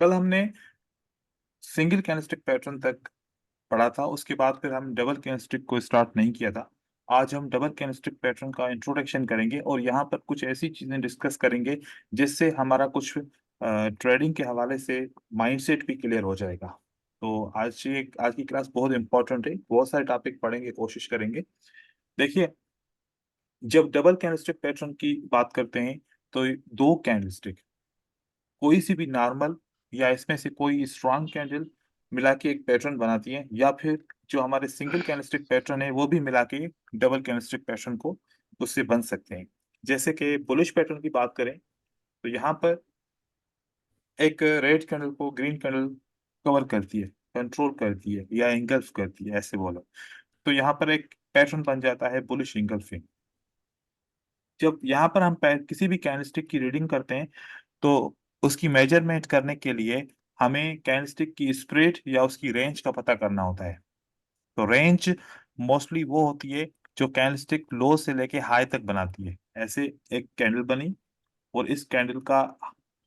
कल हमने single candlestick pattern तक पढ़ा था, उसके बाद फिर हम डबल कैंडलस्टिक को स्टार्ट नहीं किया था। आज हम डबल कैंडलस्टिक पैटर्न का इंट्रोडक्शन करेंगे और यहाँ पर कुछ ऐसी चीजें डिस्कस करेंगे जिससे हमारा कुछ ट्रेडिंग के हवाले से माइंडसेट भी क्लियर हो जाएगा। तो आज की क्लास बहुत इंपॉर्टेंट है, बहुत सारे टॉपिक पढ़ेंगे, कोशिश करेंगे। देखिए, जब डबल कैंडलस्टिक पैटर्न की बात करते हैं तो दो कैंडलस्टिक कोई सी भी नॉर्मल या इसमें से कोई स्ट्रॉन्ग कैंडल मिला के एक पैटर्न बनाती है, या फिर जो हमारे सिंगल कैंडलस्टिक पैटर्न है वो भी मिला के डबल कैंडलस्टिक पैटर्न को उससे बन सकते हैं। जैसे कि बुलिश पैटर्न की बात करें तो यहाँ पर एक रेड कैंडल को ग्रीन कैंडल कवर करती है, कंट्रोल करती है या इंगल्फ करती है, ऐसे बोलो तो यहाँ पर एक पैटर्न बन जाता है बुलिश इंगल्फिंग। जब यहाँ पर हम किसी भी कैंडलस्टिक की रीडिंग करते हैं तो उसकी मेजरमेंट करने के लिए हमें कैंडलस्टिक की स्प्रेड या उसकी रेंज का पता करना होता है। तो रेंज मोस्टली वो होती है जो कैंडलस्टिक लो से लेके हाई तक बनाती है। ऐसे एक कैंडल बनी और इस कैंडल का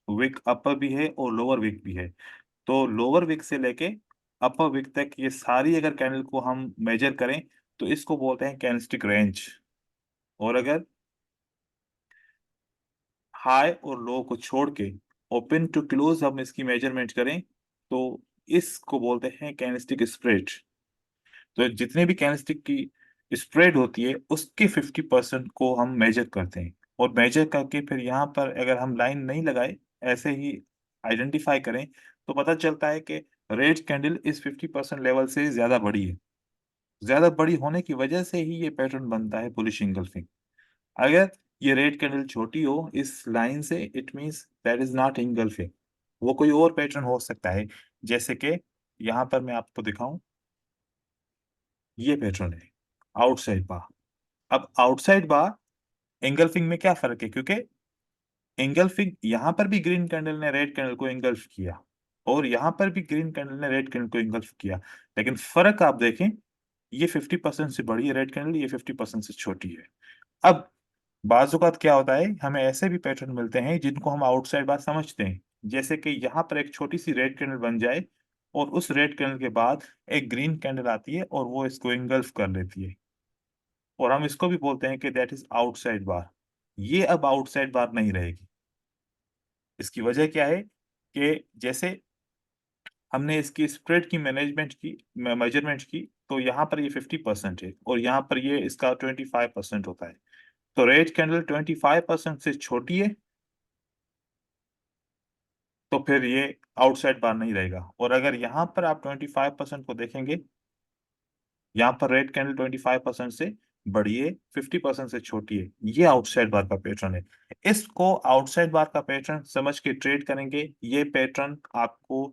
विक अपर भी है और लोअर विक भी है। तो लोअर विक से लेके अपर विक तक ये सारी अगर कैंडल को हम मेजर करें तो इसको बोलते हैं कैंडलस्टिक रेंज। और अगर हाई और लो को छोड़ के ओपन टू क्लोज हम इसकी मेजरमेंट करें तो इसको बोलते हैं कैंडलस्टिक स्प्रेड। तो जितने भी कैंडलस्टिक की स्प्रेड होती है उसके 50% को हम मेजर करते हैं, और मेजर करके फिर यहाँ पर अगर हम लाइन नहीं लगाए, ऐसे ही आइडेंटिफाई करें तो पता चलता है कि रेड कैंडल इस 50% लेवल से ज्यादा बड़ी है। ज्यादा बड़ी होने की वजह से ही ये पैटर्न बनता है बुलिश इंगल्फिंग। अगर ये रेड कैंडल छोटी हो इस लाइन से, it means that is not engulfing, वो कोई और पैटर्न हो सकता है। जैसे कि यहाँ पर मैं आपको दिखाऊं, ये पैटर्न है आउटसाइड बार। अब आउटसाइड बार इंगल्फिंग में क्या फर्क है, क्योंकि इंगल्फिंग यहाँ पर भी ग्रीन कैंडल ने रेड कैंडल को इंगल्फ किया और यहाँ पर भी ग्रीन कैंडल ने रेड कैंडल को इंगल्फ किया, लेकिन फर्क आप देखें, ये 50% से बड़ी है रेड कैंडल, ये 50% से छोटी है। अब बाज़ औक़ात क्या होता है, हमें ऐसे भी पैटर्न मिलते हैं जिनको हम आउटसाइड बार समझते हैं। जैसे कि यहाँ पर एक छोटी सी रेड कैंडल बन जाए और उस रेड कैंडल के बाद एक ग्रीन कैंडल आती है और वो इसको इंगल्फ कर लेती है, और हम इसको भी बोलते हैं कि दैट इज आउटसाइड बार। ये अब आउटसाइड बार नहीं रहेगी। इसकी वजह क्या है कि जैसे हमने इसकी स्प्रेड की मैनेजमेंट की मेजरमेंट की तो यहाँ पर ये 50% है और यहाँ पर ये इसका 25% होता है। तो रेड कैंडल 25% से छोटी है तो फिर ये आउटसाइड बार नहीं रहेगा। और अगर यहाँ पर आप 25% को देखेंगे, यहाँ पर रेड कैंडल 25% से बड़ी है, 50% से छोटी है, ये आउटसाइड बार का पैटर्न है। इसको आउटसाइड बार का पैटर्न समझ के ट्रेड करेंगे, ये पैटर्न आपको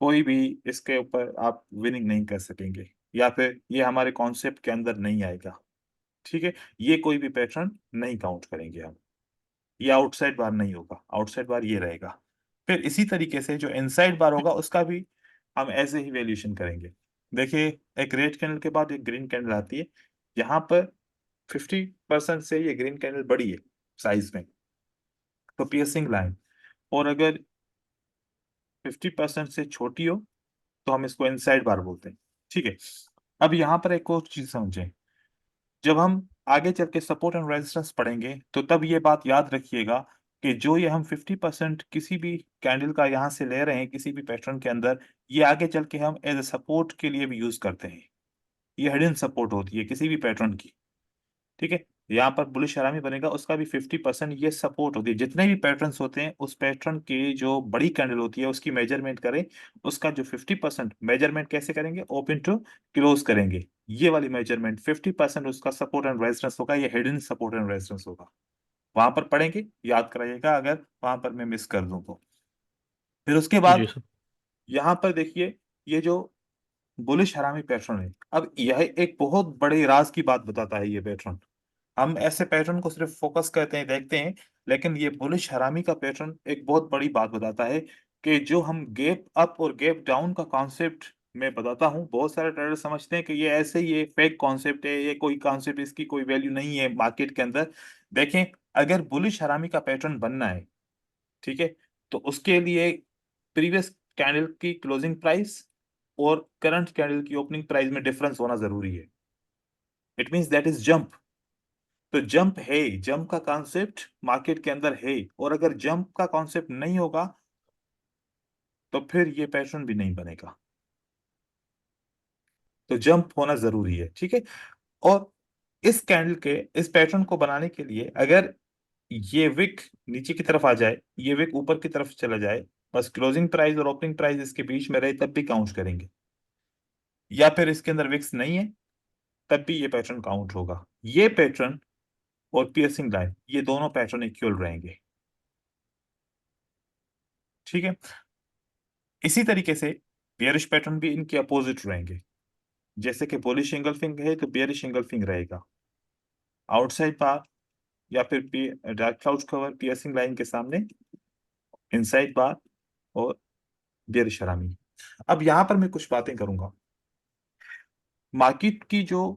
कोई भी इसके ऊपर आप विनिंग नहीं कर सकेंगे, या फिर ये हमारे कॉन्सेप्ट के अंदर नहीं आएगा। ठीक है, ये कोई भी पैटर्न नहीं काउंट करेंगे हम, ये आउटसाइड बार नहीं होगा, आउटसाइड बार ये रहेगा। फिर इसी तरीके से जो इनसाइड बार होगा उसका भी हम ऐसे ही वैल्यूएशन करेंगे। देखिए, एक रेड कैंडल के बाद एक ग्रीन कैंडल आती है, यहाँ पर 50% से ये ग्रीन कैंडल बड़ी है साइज में, तो पियर्सिंग लाइन। और अगर 50% से छोटी हो तो हम इसको इनसाइड बार बोलते हैं। ठीक है, अब यहाँ पर एक और चीज समझें, जब हम आगे चल के सपोर्ट एंड रेजिस्टेंस पढ़ेंगे तो तब ये बात याद रखिएगा कि जो ये हम 50% किसी भी कैंडल का यहाँ से ले रहे हैं किसी भी पैटर्न के अंदर, ये आगे चल के हम एज ए सपोर्ट के लिए भी यूज करते हैं। ये हिडन सपोर्ट होती है किसी भी पैटर्न की। ठीक है, यहाँ पर बुलिश हरामी बनेगा, उसका भी 50% ये सपोर्ट होती है। जितने भी पैटर्न्स होते हैं उस पैटर्न की जो बड़ी कैंडल होती है उसकी मेजरमेंट करें, उसका जो 50% मेजरमेंट कैसे करेंगे, ओपन टू क्लोज करेंगे। ये वाली मेजरमेंट 50% उसका सपोर्ट एंड रेजिस्टेंस होगा, ये हिडन सपोर्ट एंड रेजिस्टेंस होगा। वहां पर पढ़ेंगे, याद कराइएगा अगर वहां पर मैं मिस कर दूं तो। फिर उसके जी बाद सर। यहाँ पर देखिए, ये जो बुलिश हरामी पैटर्न है, अब यह एक बहुत बड़े राज की बात बताता है ये पैटर्न। हम ऐसे पैटर्न को सिर्फ फोकस करते हैं, देखते हैं, लेकिन ये बुलिश हरामी का पैटर्न एक बहुत बड़ी बात बताता है कि जो हम गैप अप और गैप डाउन का कॉन्सेप्ट मैं बताता हूँ, बहुत सारे ट्रेडर समझते हैं कि ये ऐसे ही ये फेक कॉन्सेप्ट है, ये कोई कॉन्सेप्ट, इसकी कोई वैल्यू नहीं है मार्केट के अंदर। देखें, अगर बुलिश हरामी का पैटर्न बनना है, ठीक है, तो उसके लिए प्रीवियस कैंडल की क्लोजिंग प्राइस और करंट कैंडल की ओपनिंग प्राइस में डिफरेंस होना जरूरी है। It means that is jump. तो जंप है, जंप का कॉन्सेप्ट मार्केट के अंदर है, और अगर जंप का कॉन्सेप्ट नहीं होगा तो फिर ये पैटर्न भी नहीं बनेगा। तो जंप होना जरूरी है, ठीक है। और इस कैंडल के इस पैटर्न को बनाने के लिए अगर ये विक नीचे की तरफ आ जाए, ये विक ऊपर की तरफ चला जाए, बस क्लोजिंग प्राइस और ओपनिंग प्राइस इसके बीच में रहे, तब भी काउंट करेंगे। या फिर इसके अंदर विक्स नहीं है, तब भी ये पैटर्न काउंट होगा। ये पैटर्न और पियर्सिंग लाइन, ये दोनों पैटर्न इक्वल रहेंगे, ठीक है। इसी तरीके से बियरिश पैटर्न भी इनके अपोजिट रहेंगे। जैसे कि बुलिश एंगल्फिंग है तो बियरिश एंगल्फिंग रहेगा। आउटसाइड बार या फिर dark cloud cover piercing line के सामने इनसाइड बार और बियरिश हरामी। अब यहां पर मैं कुछ बातें करूंगा। मार्केट की जो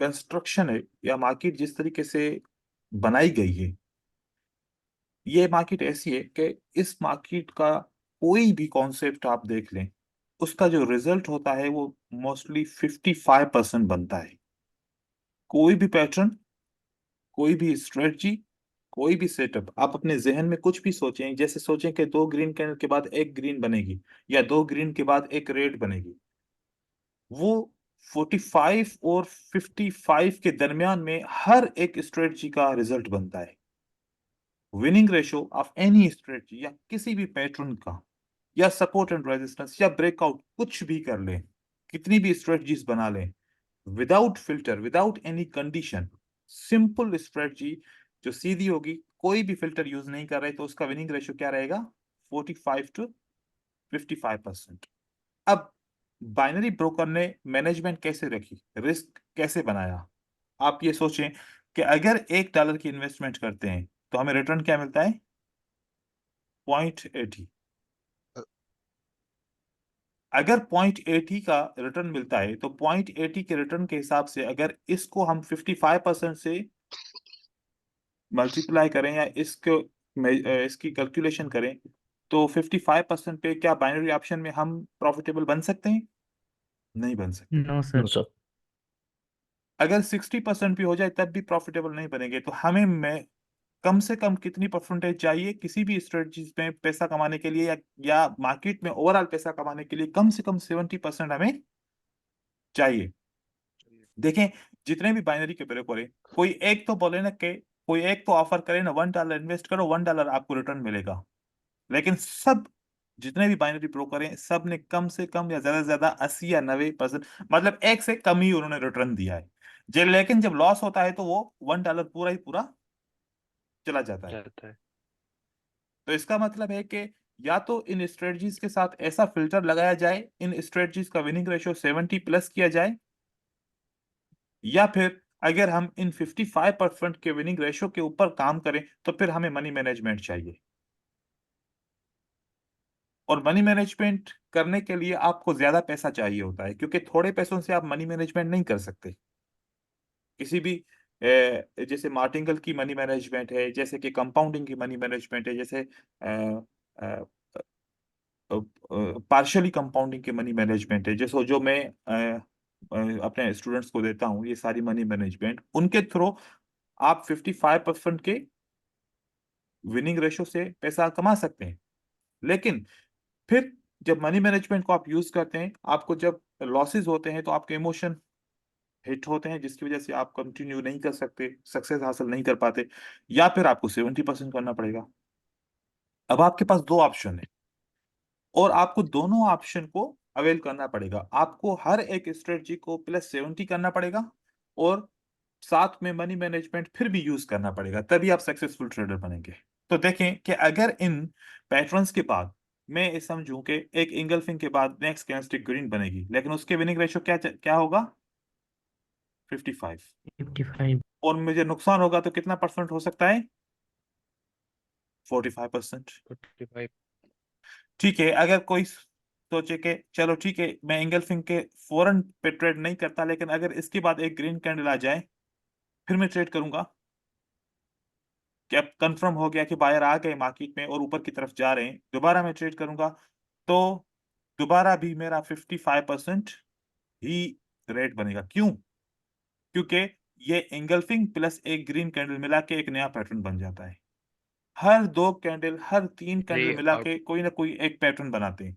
कंस्ट्रक्शन है या मार्केट जिस तरीके से बनाई गई है, ये मार्केट ऐसी है कि इस मार्केट का कोई भी कॉन्सेप्ट आप देख लें, उसका जो रिजल्ट होता है वो मोस्टली 55% बनता है। कोई भी पैटर्न, कोई भी स्ट्रेटजी, कोई भी सेटअप आप अपने जहन में कुछ भी सोचें, जैसे सोचें कि दो ग्रीन कैंडल के बाद एक ग्रीन बनेगी या दो ग्रीन के बाद एक रेड बनेगी, वो 45 और 55 के दरमियान में हर एक स्ट्रेटजी का रिजल्ट बनता है। Winning ratio of any strategy या किसी भी पैटर्न का, या सपोर्ट एंड रेजिस्टेंस या ब्रेकआउट, कुछ भी कर लें, कितनी भी स्ट्रेटजीज बना लें, without filter, without any condition, simple strategy जो सीधी होगी, कोई भी फिल्टर यूज नहीं कर रहे, तो उसका विनिंग रेशियो क्या रहेगा? 45 टू 55%। अब बाइनरी ब्रोकर ने मैनेजमेंट कैसे रखी, रिस्क कैसे बनाया? आप ये सोचें कि अगर $1 की इन्वेस्टमेंट करते हैं तो हमें रिटर्न क्या मिलता है? 0.80। अगर 0.80 का रिटर्न मिलता है तो 0.80 के रिटर्न के हिसाब से अगर इसको हम 55% से मल्टीप्लाई करें या इसकी कैलकुलेशन करें, तो 55% पे क्या बाइनरी ऑप्शन में हम प्रॉफिटेबल बन सकते हैं? नहीं बन सकते। No no sir. सर। अगर 60% भी हो जाए तब भी प्रॉफिटेबल नहीं बनेंगे। तो हमें मैं कम से कम कितनी परसेंटेज चाहिए किसी भी स्ट्रेटजीज में पैसा कमाने के लिए, या मार्केट में ओवरऑल पैसा कमाने के लिए? कम से कम 70% हमें चाहिए। देखें, जितने भी बाइनरी के ब्रोकर है, कोई एक तो बोले ना कि कोई एक तो ऑफर करे ना, $1 इन्वेस्ट करो, $1 आपको रिटर्न मिलेगा। लेकिन सब जितने भी बाइनरी ब्रोकर हैं, सब ने कम से कम या ज्यादा से ज्यादा 80 या 90%, मतलब एक से कम ही उन्होंने रिटर्न दिया है। लेकिन जब लॉस होता है तो वो $1 पूरा ही पूरा चला जाता है। जाता है। तो इसका मतलब है कि या तो इन स्ट्रेटजीज के साथ ऐसा फिल्टर लगाया जाए, इन स्ट्रेटजीज का विनिंग रेशियो 70 प्लस किया जाए, या फिर अगर हम इन 55% के विनिंग रेशियो के ऊपर काम करें तो फिर हमें मनी मैनेजमेंट चाहिए। और मनी मैनेजमेंट करने के लिए आपको ज्यादा पैसा चाहिए होता है, क्योंकि थोड़े पैसों से आप मनी मैनेजमेंट नहीं कर सकते। किसी भी जैसे मार्टिंगल की मनी मैनेजमेंट है, जैसे कि कंपाउंडिंग की मनी मैनेजमेंट है, जैसे पार्शियली कंपाउंडिंग की मनी मैनेजमेंट है, जैसे जो मैं अपने स्टूडेंट्स को देता हूँ, ये सारी मनी मैनेजमेंट उनके थ्रू आप 55% के विनिंग रेशो से पैसा कमा सकते हैं। लेकिन फिर जब मनी मैनेजमेंट को आप यूज करते हैं, आपको जब लॉसेस होते हैं तो आपके इमोशन हिट होते हैं, जिसकी वजह से आप कंटिन्यू नहीं कर सकते, सक्सेस हासिल नहीं कर पाते, या फिर आपको 70% करना पड़ेगा। अब आपके पास दो ऑप्शन है और आपको दोनों ऑप्शन को अवेल करना पड़ेगा। आपको हर एक स्ट्रेटजी को +70 करना पड़ेगा और साथ में मनी मैनेजमेंट फिर भी यूज करना पड़ेगा, तभी आप सक्सेसफुल ट्रेडर बनेंगे। तो देखें कि अगर इन पैटर्न्स के बाद मैं ये समझूं कि एक इंगल्फिंग के बाद नेक्स्ट कैंडलस्टिक ग्रीन बनेगी, लेकिन उसके विनिंग रेशियो क्या क्या होगा? 55। 55। और मुझे नुकसान होगा तो कितना परसेंट हो सकता है? 45%। 45। ठीक है, अगर कोई सोचे कि चलो ठीक है, मैं इंगल्फिंग के फौरन पे ट्रेड नहीं करता, लेकिन अगर इसके बाद एक ग्रीन कैंडल आ जाए फिर मैं ट्रेड करूंगा, कि अब कंफर्म हो गया कि बायर आ गए मार्केट में और ऊपर की तरफ जा रहे हैं, दोबारा मैं ट्रेड करूंगा, तो दोबारा भी मेरा 55% ही रेट बनेगा। क्यों? क्योंकि ये एंगल्फिंग प्लस एक ग्रीन कैंडल मिला के एक नया पैटर्न बन जाता है। हर 2 कैंडल, हर 3 कैंडल जी मिला और के कोई ना कोई एक पैटर्न बनाते हैं।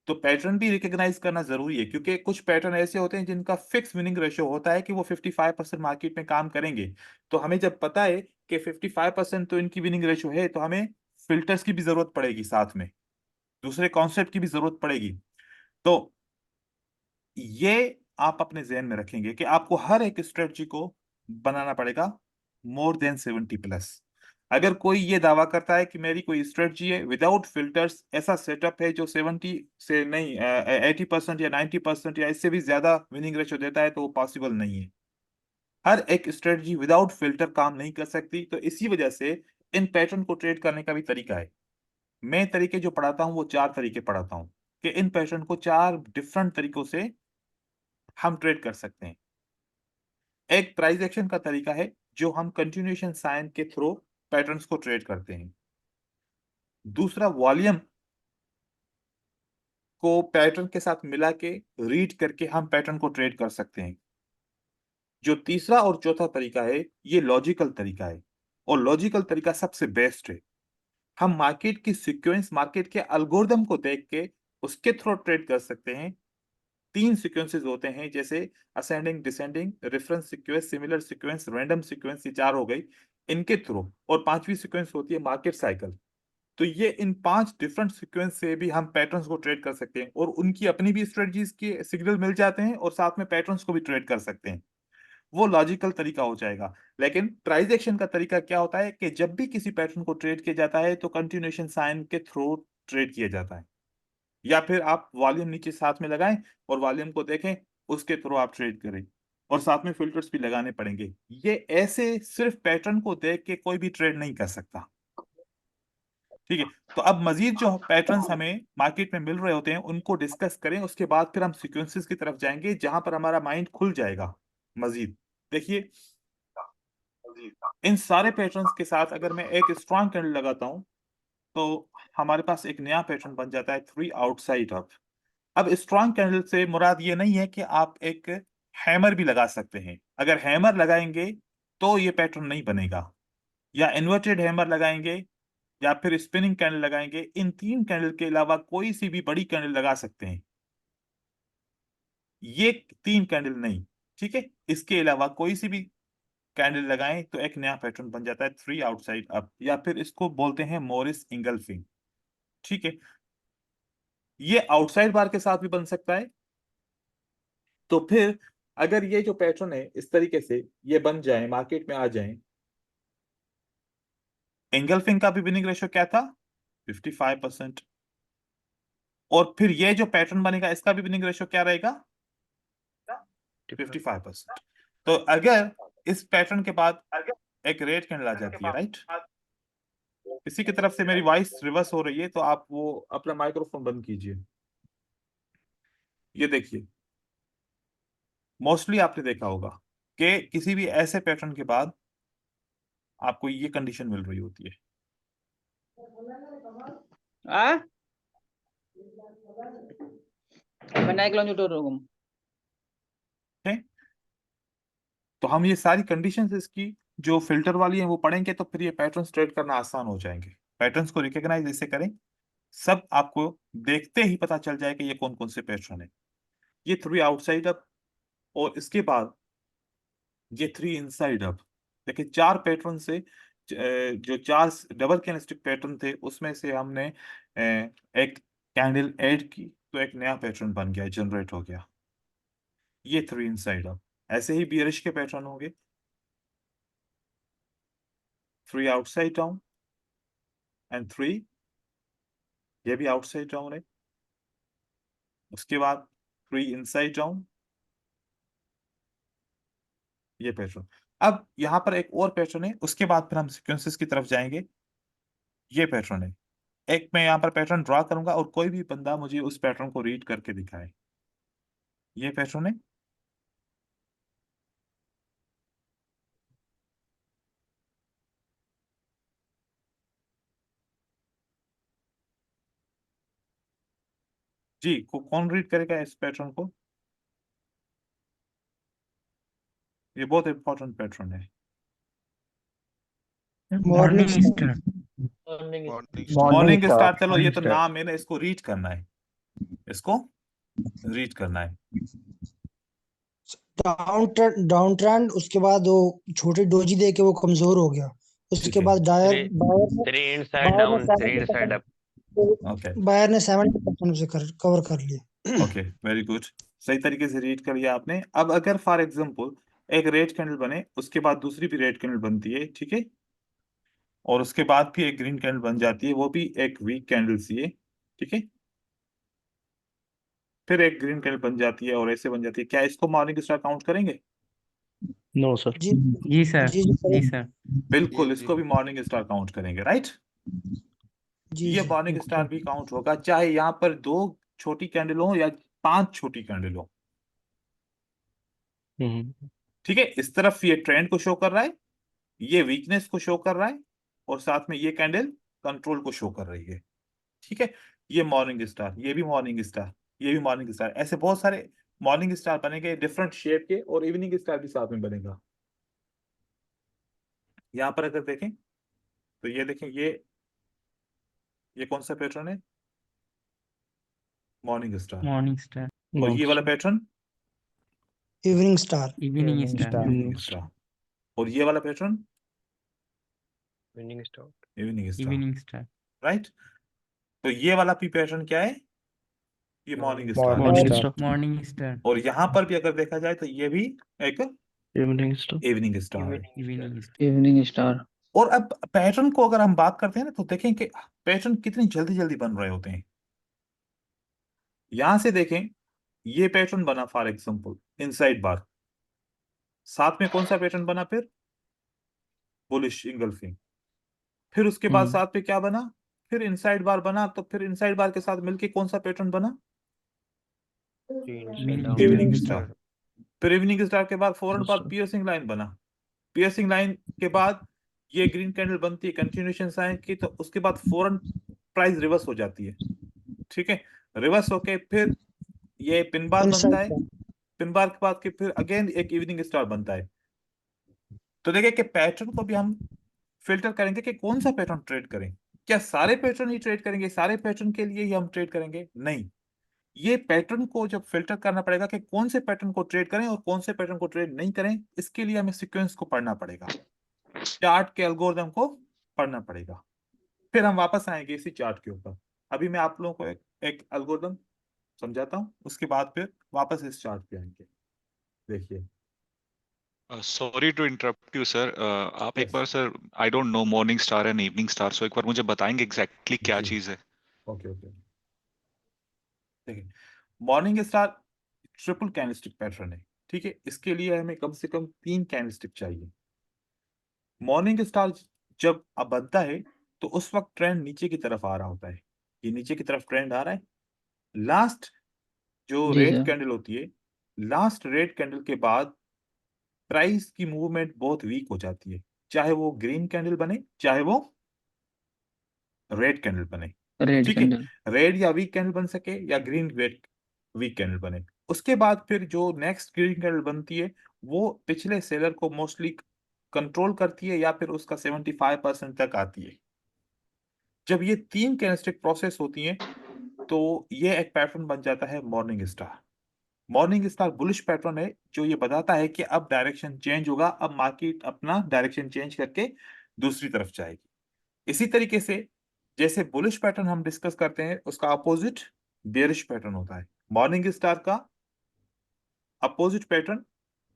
तो पैटर्न भी रिकॉग्नाइज करना ज़रूरी है, क्योंकि कुछ पैटर्न ऐसे होते हैं जिनका फिक्स विनिंग रेशियो होता है कि वो 55% मार्केट में काम करेंगे। तो हमें जब पता है कि 55% तो इनकी विनिंग रेशियो है, तो हमें फ़िल्टर्स की भी ज़रूरत पड़ेगी साथ में, दूसरे कॉन्सेप्ट की भी ज़रूरत पड़ेगी। तो ये आप अपने ज़हन में रखेंगे कि आपको हर एक स्ट्रैटेजी को बनाना पड़ेगा मोर देन 70 प्लस। अगर कोई ये दावा करता है कि मेरी कोई स्ट्रैटेजी है विदाउट फ़िल्टर्स, ऐसा सेटअप है जो 70 से नहीं 80% या 90% या इससे भी ज़्यादा विनिंग रेशियो देता है, तो वो पॉसिबल नहीं है। हर एक स्ट्रैटेजी विदाउट फ़िल्टर काम नहीं कर सकती, तो इसी वजह से इन पैटर्न को ट्रेड करने का भी तरीका है। मैं तरीके जो पढ़ाता हूँ, वो 4 तरीके पढ़ाता हूँ कि इन पैटर्न को 4 डिफरेंट तरीकों से हम ट्रेड कर सकते हैं। एक प्राइस एक्शन का तरीका है, जो हम कंटिन्यूएशन साइन के थ्रू पैटर्न्स को ट्रेड करते हैं। दूसरा, वॉल्यूम को पैटर्न के साथ मिला के रीड करके हम पैटर्न को ट्रेड कर सकते हैं। जो तीसरा और चौथा तरीका है, ये लॉजिकल तरीका है और लॉजिकल तरीका सबसे बेस्ट है। हम मार्केट की सीक्वेंस, मार्केट के एल्गोरिदम को देख के उसके थ्रू ट्रेड कर सकते हैं। 3 सीक्वेंसेस होते हैं, जैसे ascending, descending, reference sequence, similar sequence, random sequence, ये 4 हो गई। इनके थ्रू और 5वीं सीक्वेंस होती है मार्केट साइकिल। तो ये इन 5 डिफरेंट सीक्वेंस से भी हम पैटर्न्स को ट्रेड कर सकते हैं और उनकी अपनी भी स्ट्रेटजीज के सिग्नल मिल जाते हैं और साथ में पैटर्न्स को भी ट्रेड कर सकते हैं। वो लॉजिकल तरीका हो जाएगा। लेकिन प्राइस एक्शन का तरीका क्या होता है कि जब भी किसी पैटर्न को ट्रेड किया जाता है, तो कंटिन्यूएशन साइन के थ्रू ट्रेड किया जाता है। या फिर आप वॉल्यूम नीचे साथ में लगाएं और वॉल्यूम को देखें, उसके थ्रू आप ट्रेड करें और साथ में फिल्टर्स भी लगाने पड़ेंगे। ये ऐसे सिर्फ पैटर्न को देख के कोई भी ट्रेड नहीं कर सकता। ठीक है? तो अब मजीद जो पैटर्न्स हमें मार्केट में मिल रहे होते हैं, उनको डिस्कस करें, उसके बाद फिर हम सीक्वेंसेस की तरफ जाएंगे, जहां पर हमारा माइंड खुल जाएगा मजीद। देखिए, इन सारे पैटर्न्स के साथ अगर मैं एक स्ट्रॉन्ग कैंडल लगाता हूं, तो हमारे पास एक नया पैटर्न बन जाता है, 3 आउटसाइड अप। अब स्ट्रॉन्ग कैंडल से मुराद ये नहीं है कि आप एक हैमर भी लगा सकते हैं। अगर हैमर लगाएंगे तो ये पैटर्न नहीं बनेगा, या इन्वर्टेड हैमर लगाएंगे, या फिर स्पिनिंग कैंडल लगाएंगे। इन 3 कैंडल के अलावा कोई सी भी बड़ी कैंडल लगा सकते हैं, ये 3 कैंडल नहीं। ठीक है? इसके अलावा कोई सी भी कैंडल लगाएं तो एक नया पैटर्न बन जाता है, 3 आउटसाइड अप, या फिर इसको बोलते हैं मॉरिस इंगल्फिंग। ठीक है? ये आउटसाइड बार के साथ भी बन सकता है। तो फिर अगर ये जो पैटर्न है इस तरीके से ये बन जाए, मार्केट में आ जाए, एंगल्फिंग का भी विनिंग रेशियो क्या था? 55%। और फिर ये जो पैटर्न बनेगा, इसका भी विनिंग रेशियो क्या रहेगा? 55%। तो अगर इस पैटर्न के बाद एक रेड कैंडल आ जाती है, राइट? किसी की तरफ से मेरी वॉइस रिवर्स हो रही है, तो आप वो अपना माइक्रोफोन बंद कीजिए। ये देखिए, मोस्टली आपने देखा होगा कि किसी भी ऐसे पैटर्न के बाद आपको ये कंडीशन मिल रही होती है। Ah, menaik lanjut dulu. ठीक है? तो हम ये सारी कंडीशंस इसकी जो फिल्टर वाली हैं वो पढ़ेंगे, तो फिर ये पैटर्न्स ट्रेड करना आसान हो जाएंगे। पैटर्न्स को रिकॉग्नाइज ऐसे करें, सब आपको देखते ही पता चल जाए कि ये कौन कौन से पैटर्न है। ये 3 आउटसाइड अप, और इसके बाद ये 3 इनसाइड अप। देखिए, 4 पैटर्न से जो 4 डबल कैंडलस्टिक पैटर्न थे, उसमें से हमने एक कैंडल ऐड की, तो एक नया पैटर्न बन गया, जनरेट हो गया। ये 3 इनसाइड अप। ऐसे ही बियरिश के पैटर्न होंगे, 3 आउटसाइड डाउन एंड 3, ये भी आउटसाइड डाउन है। उसके बाद 3 इनसाइड डाउन, ये पैटर्न। अब यहां पर एक और पैटर्न है, उसके बाद फिर हम सीक्वेंसेस की तरफ जाएंगे। ये पैटर्न है। एक मैं यहाँ पर पैटर्न ड्रॉ करूंगा और कोई भी बंदा मुझे उस पैटर्न को रीड करके दिखाए। ये पैटर्न है। जी कौन रीड करेगा इस पैटर्न को? ये बहुत इंपॉर्टेंट पैटर्न है। Morning star. मॉर्निंग स्टार, चलो ये तो Morning नाम है ना, इसको रीड करना है, इसको रीड करना है। डाउन ट्रेंड, उसके बाद वो छोटी डोजी दे के वो कमजोर हो गया, उसके ठीक है। बाद Three inside down, three inside up. Okay buyer ने 70% उसे कवर कर लिया। ओके, वेरी गुड, सही तरीके से रीड कर लिया आपने। अब अगर फॉर एग्जांपल एक रेड कैंडल बने, उसके बाद दूसरी भी रेड कैंडल बनती है, ठीक है, और उसके बाद भी एक ग्रीन कैंडल बन जाती है, वो भी एक वीक कैंडल सी है, ठीक है, फिर एक ग्रीन कैंडल बन जाती है और ऐसे बन जाती है, क्या इसको मॉर्निंग स्टार काउंट करेंगे? No sir. जी जी सर। जी जी सर। बिल्कुल, इसको भी मॉर्निंग स्टार काउंट करेंगे, राइट। जी ये जी मॉर्निंग स्टार भी काउंट होगा, चाहे यहाँ पर 2 छोटी कैंडल हो या 5 छोटी कैंडल हो, ठीक है। इस तरफ ये ट्रेंड को शो कर रहा है, ये वीकनेस को शो कर रहा है, और साथ में ये कैंडल कंट्रोल को शो कर रही है, ठीक है। ये मॉर्निंग स्टार, ये भी मॉर्निंग स्टार, ये भी मॉर्निंग स्टार, ऐसे बहुत सारे मॉर्निंग स्टार बनेंगे डिफरेंट शेप के, और इवनिंग स्टार भी साथ में बनेगा। यहां पर अगर देखें तो ये देखें, ये कौन सा पैटर्न है? Morning star. Morning star. और ये वाला pattern evening star. Evening star. Evening star. और ये वाला pattern Winning stop. Evening star, evening star. Right. तो ये वाला भी पैटर्न क्या है? ये morning star. Morning star. Morning star. और यहां पर भी अगर देखा जाए तो ये भी एक इवनिंग स्टार। इवनिंग स्टार है। Evening star. Evening star. और अब पैटर्न को अगर हम बात करते हैं ना, तो देखें कि पैटर्न कितनी जल्दी जल्दी बन रहे होते हैं। यहां से देखें, ये पैटर्न बना फॉर एग्जांपल इनसाइड बार, साथ में कौन सा पैटर्न बना? फिर बुलिश इंगल्फिंग। फिर उसके बाद साथ में क्या बना? फिर इनसाइड बार बना। तो फिर इनसाइड बार के साथ मिलके कौन सा पैटर्न बना? Three inside Evening down. Evening three star. inside up. फिर इवनिंग स्टार के बाद फौरन बाद पियर्सिंग लाइन बना। पियर्सिंग लाइन के बाद ये ग्रीन कैंडल बनती है कंटिन्यूएशन साइन की, तो उसके बाद फौरन प्राइस रिवर्स हो जाती है, ठीक है। रिवर्स होके फिर ये पिन बार बनता है, पिन बार के बाद के फिर अगेन एक इवनिंग स्टार बनता है। तो देखिए कि पैटर्न को भी हम फिल्टर करेंगे कि कौन सा पैटर्न ट्रेड करें। क्या सारे पैटर्न ही ट्रेड करेंगे? सारे पैटर्न के लिए ही हम ट्रेड करेंगे? नहीं, ये पैटर्न को जब फिल्टर करना पड़ेगा कि कौन से पैटर्न को ट्रेड करें और कौन से पैटर्न को ट्रेड नहीं करें, इसके लिए हमें सीक्वेंस को पढ़ना पड़ेगा, चार्ट के एल्गोरिथम को पढ़ना पड़ेगा। फिर हम वापस आएंगे इसी चार्ट के ऊपर। अभी मैं आप लोगों को एक एल्गोरिथम समझाता हूं, उसके बाद फिर वापस इस चार्ट पे आएंगे। देखिए, sorry to interrupt you sir, आप एक Yes. बार sir, I don't know morning star and evening star, so एक बार मुझे बताएंगे एग्जैक्टली क्या जी। चीज है? ओके ओके, देखिए, morning star triple candlestick pattern है, ठीक है। इसके लिए हमें कम से कम 3 कैंडलस्टिक चाहिए। मॉर्निंग स्टार जब अब बनता है तो उस वक्त ट्रेंड नीचे की तरफ आ रहा होता है, ये नीचे की तरफ ट्रेंड आ रहा है। लास्ट जो जी रेड सर। कैंडल होती है, लास्ट रेड कैंडल के बाद प्राइस की मूवमेंट बहुत वीक हो जाती है, चाहे वो ग्रीन कैंडल बने चाहे वो रेड कैंडल बने, रेड ठीक है। कैंडल। रेड या वीक कैंडल बन सके या ग्रीन वीक कैंडल बने, उसके बाद फिर जो नेक्स्ट ग्रीन कैंडल बनती है वो पिछले सेलर को मोस्टली कंट्रोल करती है या फिर उसका 75% तक आती है। जब ये 3 कैंडलस्टिक प्रोसेस होती हैं तो ये एक पैटर्न बन जाता है morning star. Morning star bullish pattern है जो ये बताता है कि अब डायरेक्शन चेंज होगा, अब मार्केट अपना डायरेक्शन चेंज करके दूसरी तरफ जाएगी। इसी तरीके से जैसे बुलिश पैटर्न हम डिस्कस करते हैं, उसका अपोजिट बेरिश पैटर्न होता है। मॉर्निंग स्टार का अपोजिट पैटर्न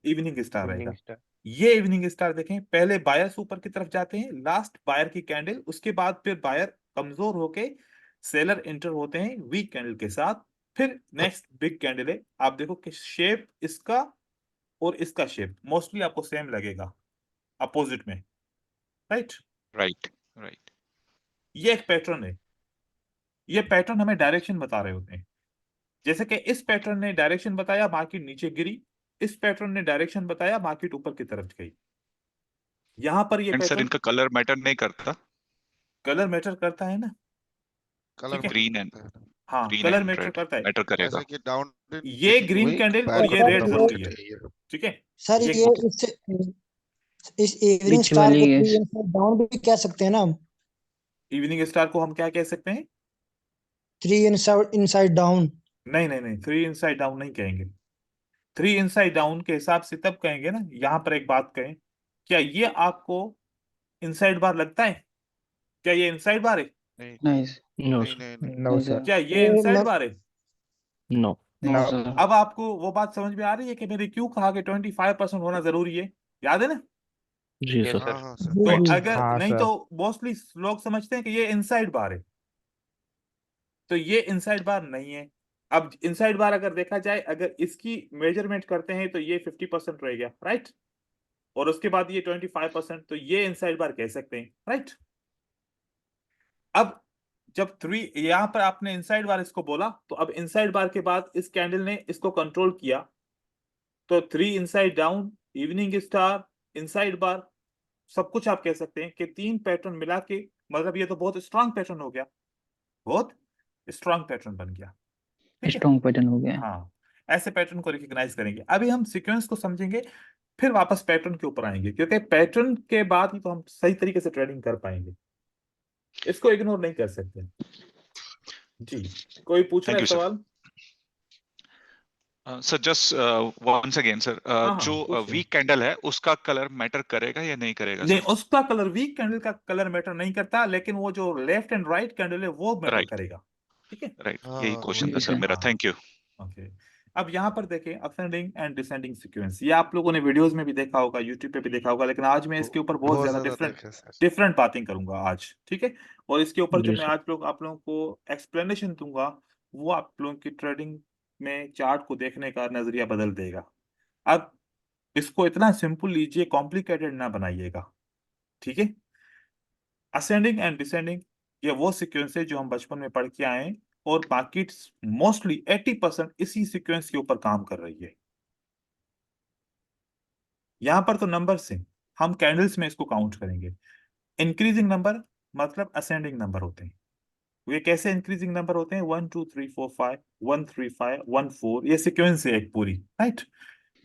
इवनिंग स्टार रहेगा। Winning star. ये इवनिंग स्टार देखें, पहले बायर्स ऊपर की तरफ जाते हैं, लास्ट बायर की कैंडल, उसके बाद फिर बायर कमजोर होके सेलर एंटर होते हैं वीक कैंडल के साथ। फिर नेक्स्ट बिग कैंडल है, आप देखो कि शेप इसका और इसका शेप मोस्टली आपको सेम लगेगा अपोजिट में, राइट। Right right. ये एक पैटर्न है, ये पैटर्न हमें डायरेक्शन बता रहे होते हैं। जैसे कि इस पैटर्न ने डायरेक्शन बताया, मार्केट नीचे गिरी, इस पैटर्न ने डायरेक्शन बताया, मार्केट ऊपर की तरफ गई। यहां पर ये एंड सर पैटर्न इनका कलर मैटर नहीं करता? कलर मैटर करता है ना, कलर ठीक है। ग्रीन एंड हाँ green colour and matter red करता है। मैटर करेगा। जैसे कि डाउन ये ग्रीन कैंडल और ये रेड जरूरी है, ठीक है। सर ये ये इस इवनिंग Which स्टार को वाली है? 3 इनसाइड डाउन भी कह सकते हैं ना हम? इवनिंग स्टार को हम क्या कह सकते हैं? 3 इनसाइड डाउन। नहीं नहीं नहीं, 3 इनसाइड डाउन नहीं कहेंगे। 3 इनसाइड डाउन के हिसाब से तब कहेंगे ना, यहाँ पर एक बात कहें, क्या ये आपको इनसाइड बार लगता है? क्या ये इनसाइड बार है? नहीं Nice. No, नहीं sir. नहीं नहीं No, sir. क्या ये तो इनसाइड मैं बार है? No. No, sir. अब आपको वो बात समझ में आ रही है कि मैंने क्यों कहा कि 25% होना जरूरी है? याद है ना? जी Yes, सर। sir. हाँ सर जी तो जी अगर नहीं तो मोस्टली लोग समझते हैं कि ये इनसाइड बार है, तो ये इनसाइड बार नहीं है। अब इनसाइड बार अगर देखा जाए, अगर इसकी मेजरमेंट करते हैं तो ये 50% रह गया, राइट। और उसके बाद ये 25%, तो ये इनसाइड बार कह सकते हैं, राइट। अब जब 3 यहां पर आपने इनसाइड बार इसको बोला, तो अब इनसाइड बार के बाद इस कैंडल ने इसको कंट्रोल किया, तो 3 inside down, evening star, inside bar, सब कुछ आप कह सकते हैं कि 3 पैटर्न मिला के, मतलब ये तो बहुत स्ट्रांग पैटर्न हो गया, बहुत स्ट्रांग पैटर्न बन गया, ठीक है। Strong pattern हो गया। हाँ, ऐसे पैटर्न को रिकॉग्नाइज करेंगे। अभी हम सीक्वेंस को समझेंगे, फिर वापस पैटर्न के ऊपर आएंगे, क्योंकि पैटर्न के बाद ही तो हम सही तरीके से ट्रेडिंग कर पाएंगे, इसको इग्नोर नहीं कर सकते। जी, कोई पूछ रहा थैंक है यू सर। सवाल? Sir just once again sir, हाँ, जो पूछिए। वीक कैंडल है उसका कलर मैटर करेगा या नहीं करेगा नहीं, सर? उसका कलर, वीक कैंडल का कलर मैटर नहीं करता, लेकिन वो जो लेफ्ट एंड राइट कैंडल है वो मैटर राइट करेगा, ठीक है। राइट, हाँ यही हाँ, क्वेश्चन था वही सर है। मेरा। हाँ, थैंक यू। ओके। अब यहाँ पर देखें, असेंडिंग एंड डिसेंडिंग सीक्वेंस, ये आप लोगों ने वीडियोस में भी देखा होगा, यूट्यूब पे भी देखा होगा, लेकिन आज मैं इसके ऊपर बहुत बहुत ज्यादा ज्यादा डिफरेंट देखे सर। डिफरेंट बातें करूंगा आज, ठीक है। और इसके ऊपर जो जी मैं सर। आज आप लोगों को एक्सप्लेनेशन दूंगा, वो आप लोगों की ट्रेडिंग में चार्ट को देखने का नजरिया बदल देगा। अब इसको इतना सिंपल लीजिए, कॉम्प्लिकेटेड ना बनाइएगा, ठीक है। असेंडिंग एंड डिसेंडिंग, ये वो सीक्वेंस है जो हम बचपन में पढ़ के आए हैं, और बाकी मोस्टली 80% इसी सीक्वेंस के ऊपर काम कर रही है। यहां पर तो नंबर्स हैं, हम कैंडल्स में इसको काउंट करेंगे। इंक्रीजिंग नंबर मतलब असेंडिंग नंबर होते हैं। ये कैसे इंक्रीजिंग नंबर होते हैं? 1 2 3 4 5, 1 3 5 1 4, ये सीक्वेंस है एक पूरी, राइट।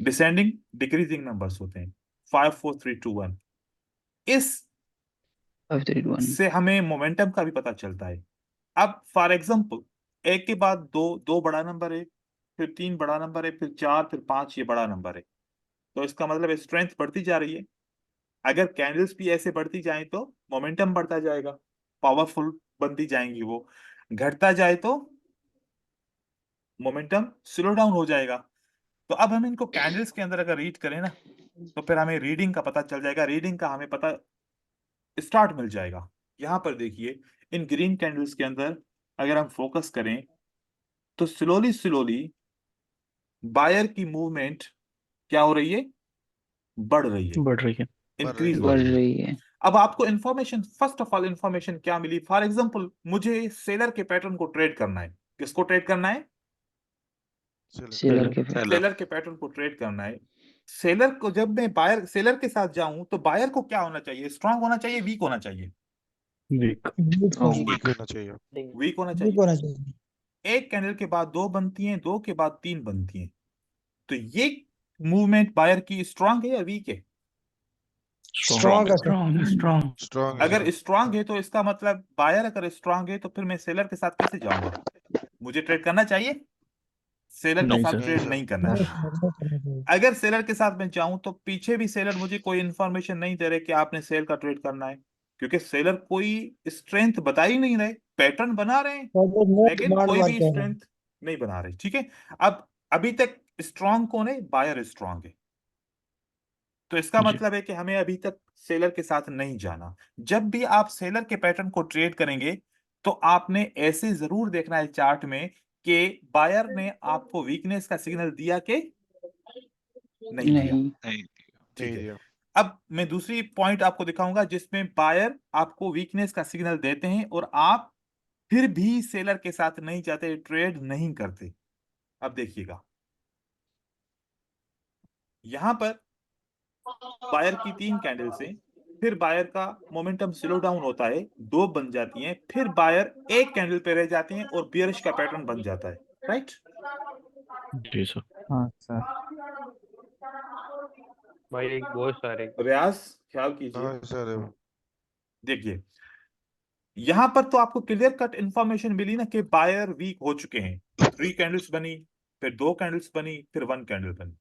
डिसेंडिंग डिक्रीजिंग नंबर्स होते हैं, 5 4 3 2 1। इस 5 3 2 1। से हमें मोमेंटम का भी पता चलता है। अब फॉर एग्जांपल, एक के बाद दो, दो बड़ा नंबर है, फिर 3 बड़ा नंबर है, फिर 4, फिर 5, ये बड़ा नंबर है। तो इसका मतलब स्ट्रेंथ बढ़ती जा रही है। अगर कैंडल्स भी ऐसे बढ़ती जाए तो मोमेंटम बढ़ता जाएगा, पावरफुल बनती जाएंगी वो। घटता जाए तो मोमेंटम स्लो डाउन हो जाएगा। तो अब हम इनको कैंडल्स के अंदर अगर रीड करें ना, तो फिर हमें रीडिंग का पता चल जाएगा, रीडिंग का हमें पता स्टार्ट मिल जाएगा। यहां पर देखिए, इन ग्रीन कैंडल्स के अंदर अगर हम फोकस करें, तो स्लोली स्लोली बायर की मूवमेंट क्या हो रही है? बढ़ रही है, बढ़ रही है। इंक्रीज हो बढ़ रही है। रही है। अब आपको information, first of all information क्या मिली? फॉर एग्जांपल, मुझे सेलर के पैटर्न को ट्रेड करना है। किसको ट्रेड करना है? सेलर के पे। सेलर के पैटर्न को ट्रेड करना है। सेलर को जब मैं बायर, सेलर के साथ जाऊं, तो बायर को क्या होना चाहिए? स्ट्रांग होना चाहिए, वीक होना चाहिए? वीक। वीक होना चाहिए। वीक होना वीक चाहिए। होना चाहिए। एक कैंडल के बाद 2 बनती हैं, 2 के बाद 3 बनती हैं, तो ये मूवमेंट बायर की स्ट्रांग है या वीक है? स्ट्रॉन्ग है सर। Strong strong. स्ट्रॉन्ग है अगर सर। स्ट्रांग है तो इसका मतलब, बायर अगर स्ट्रांग है तो फिर मैं सेलर के साथ कैसे जाऊंगा? मुझे ट्रेड करना चाहिए? सेलर के नहीं साथ सर। ट्रेड नहीं नहीं सर। करना नहीं, चाहिए। नहीं करना चाहिए। अगर सेलर के साथ मैं जाऊं, तो पीछे भी सेलर मुझे कोई इंफॉर्मेशन नहीं दे रहे कि आपने सेल का ट्रेड करना है, क्योंकि सेलर कोई स्ट्रेंथ बता ही नहीं रहे। पैटर्न बना रहे हैं, तो वो मोस्ट लेकिन डिमांड कोई भी मार्केट है। स्ट्रेंथ नहीं बना रहे, ठीक है। अब अभी तक स्ट्रांग कौन है? बायर स्ट्रांग है। तो इसका जी। मतलब है कि हमें अभी तक सेलर के साथ नहीं जाना। जब भी आप सेलर के पैटर्न को ट्रेड करेंगे, तो आपने ऐसे जरूर देखना है चार्ट में कि बायर ने आपको वीकनेस का सिग्नल दिया कि नहीं दिया, नहीं। नहीं। ठीक नहीं है। दिया। अब मैं दूसरी पॉइंट आपको दिखाऊंगा जिसमें बायर आपको वीकनेस का सिग्नल देते हैं और आप फिर भी सेलर के साथ नहीं जाते, ट्रेड नहीं करते। अब देखिएगा, यहां पर बायर की 3 कैंडल्स हैं, फिर बायर का मोमेंटम स्लो डाउन होता है, 2 बन जाती हैं, फिर बायर एक कैंडल पे रह जाते हैं और बियरिश का पैटर्न बन जाता है, राइट? जी सर। हाँ सर। भाई बहुत सारे रियाज ख्याल कीजिए। हाँ सर। देखिए यहां पर तो आपको क्लियर कट इंफॉर्मेशन मिली ना कि बायर वीक हो चुके हैं। 3 कैंडल्स बनी, फिर 2 कैंडल्स बनी, फिर 1 कैंडल बनी,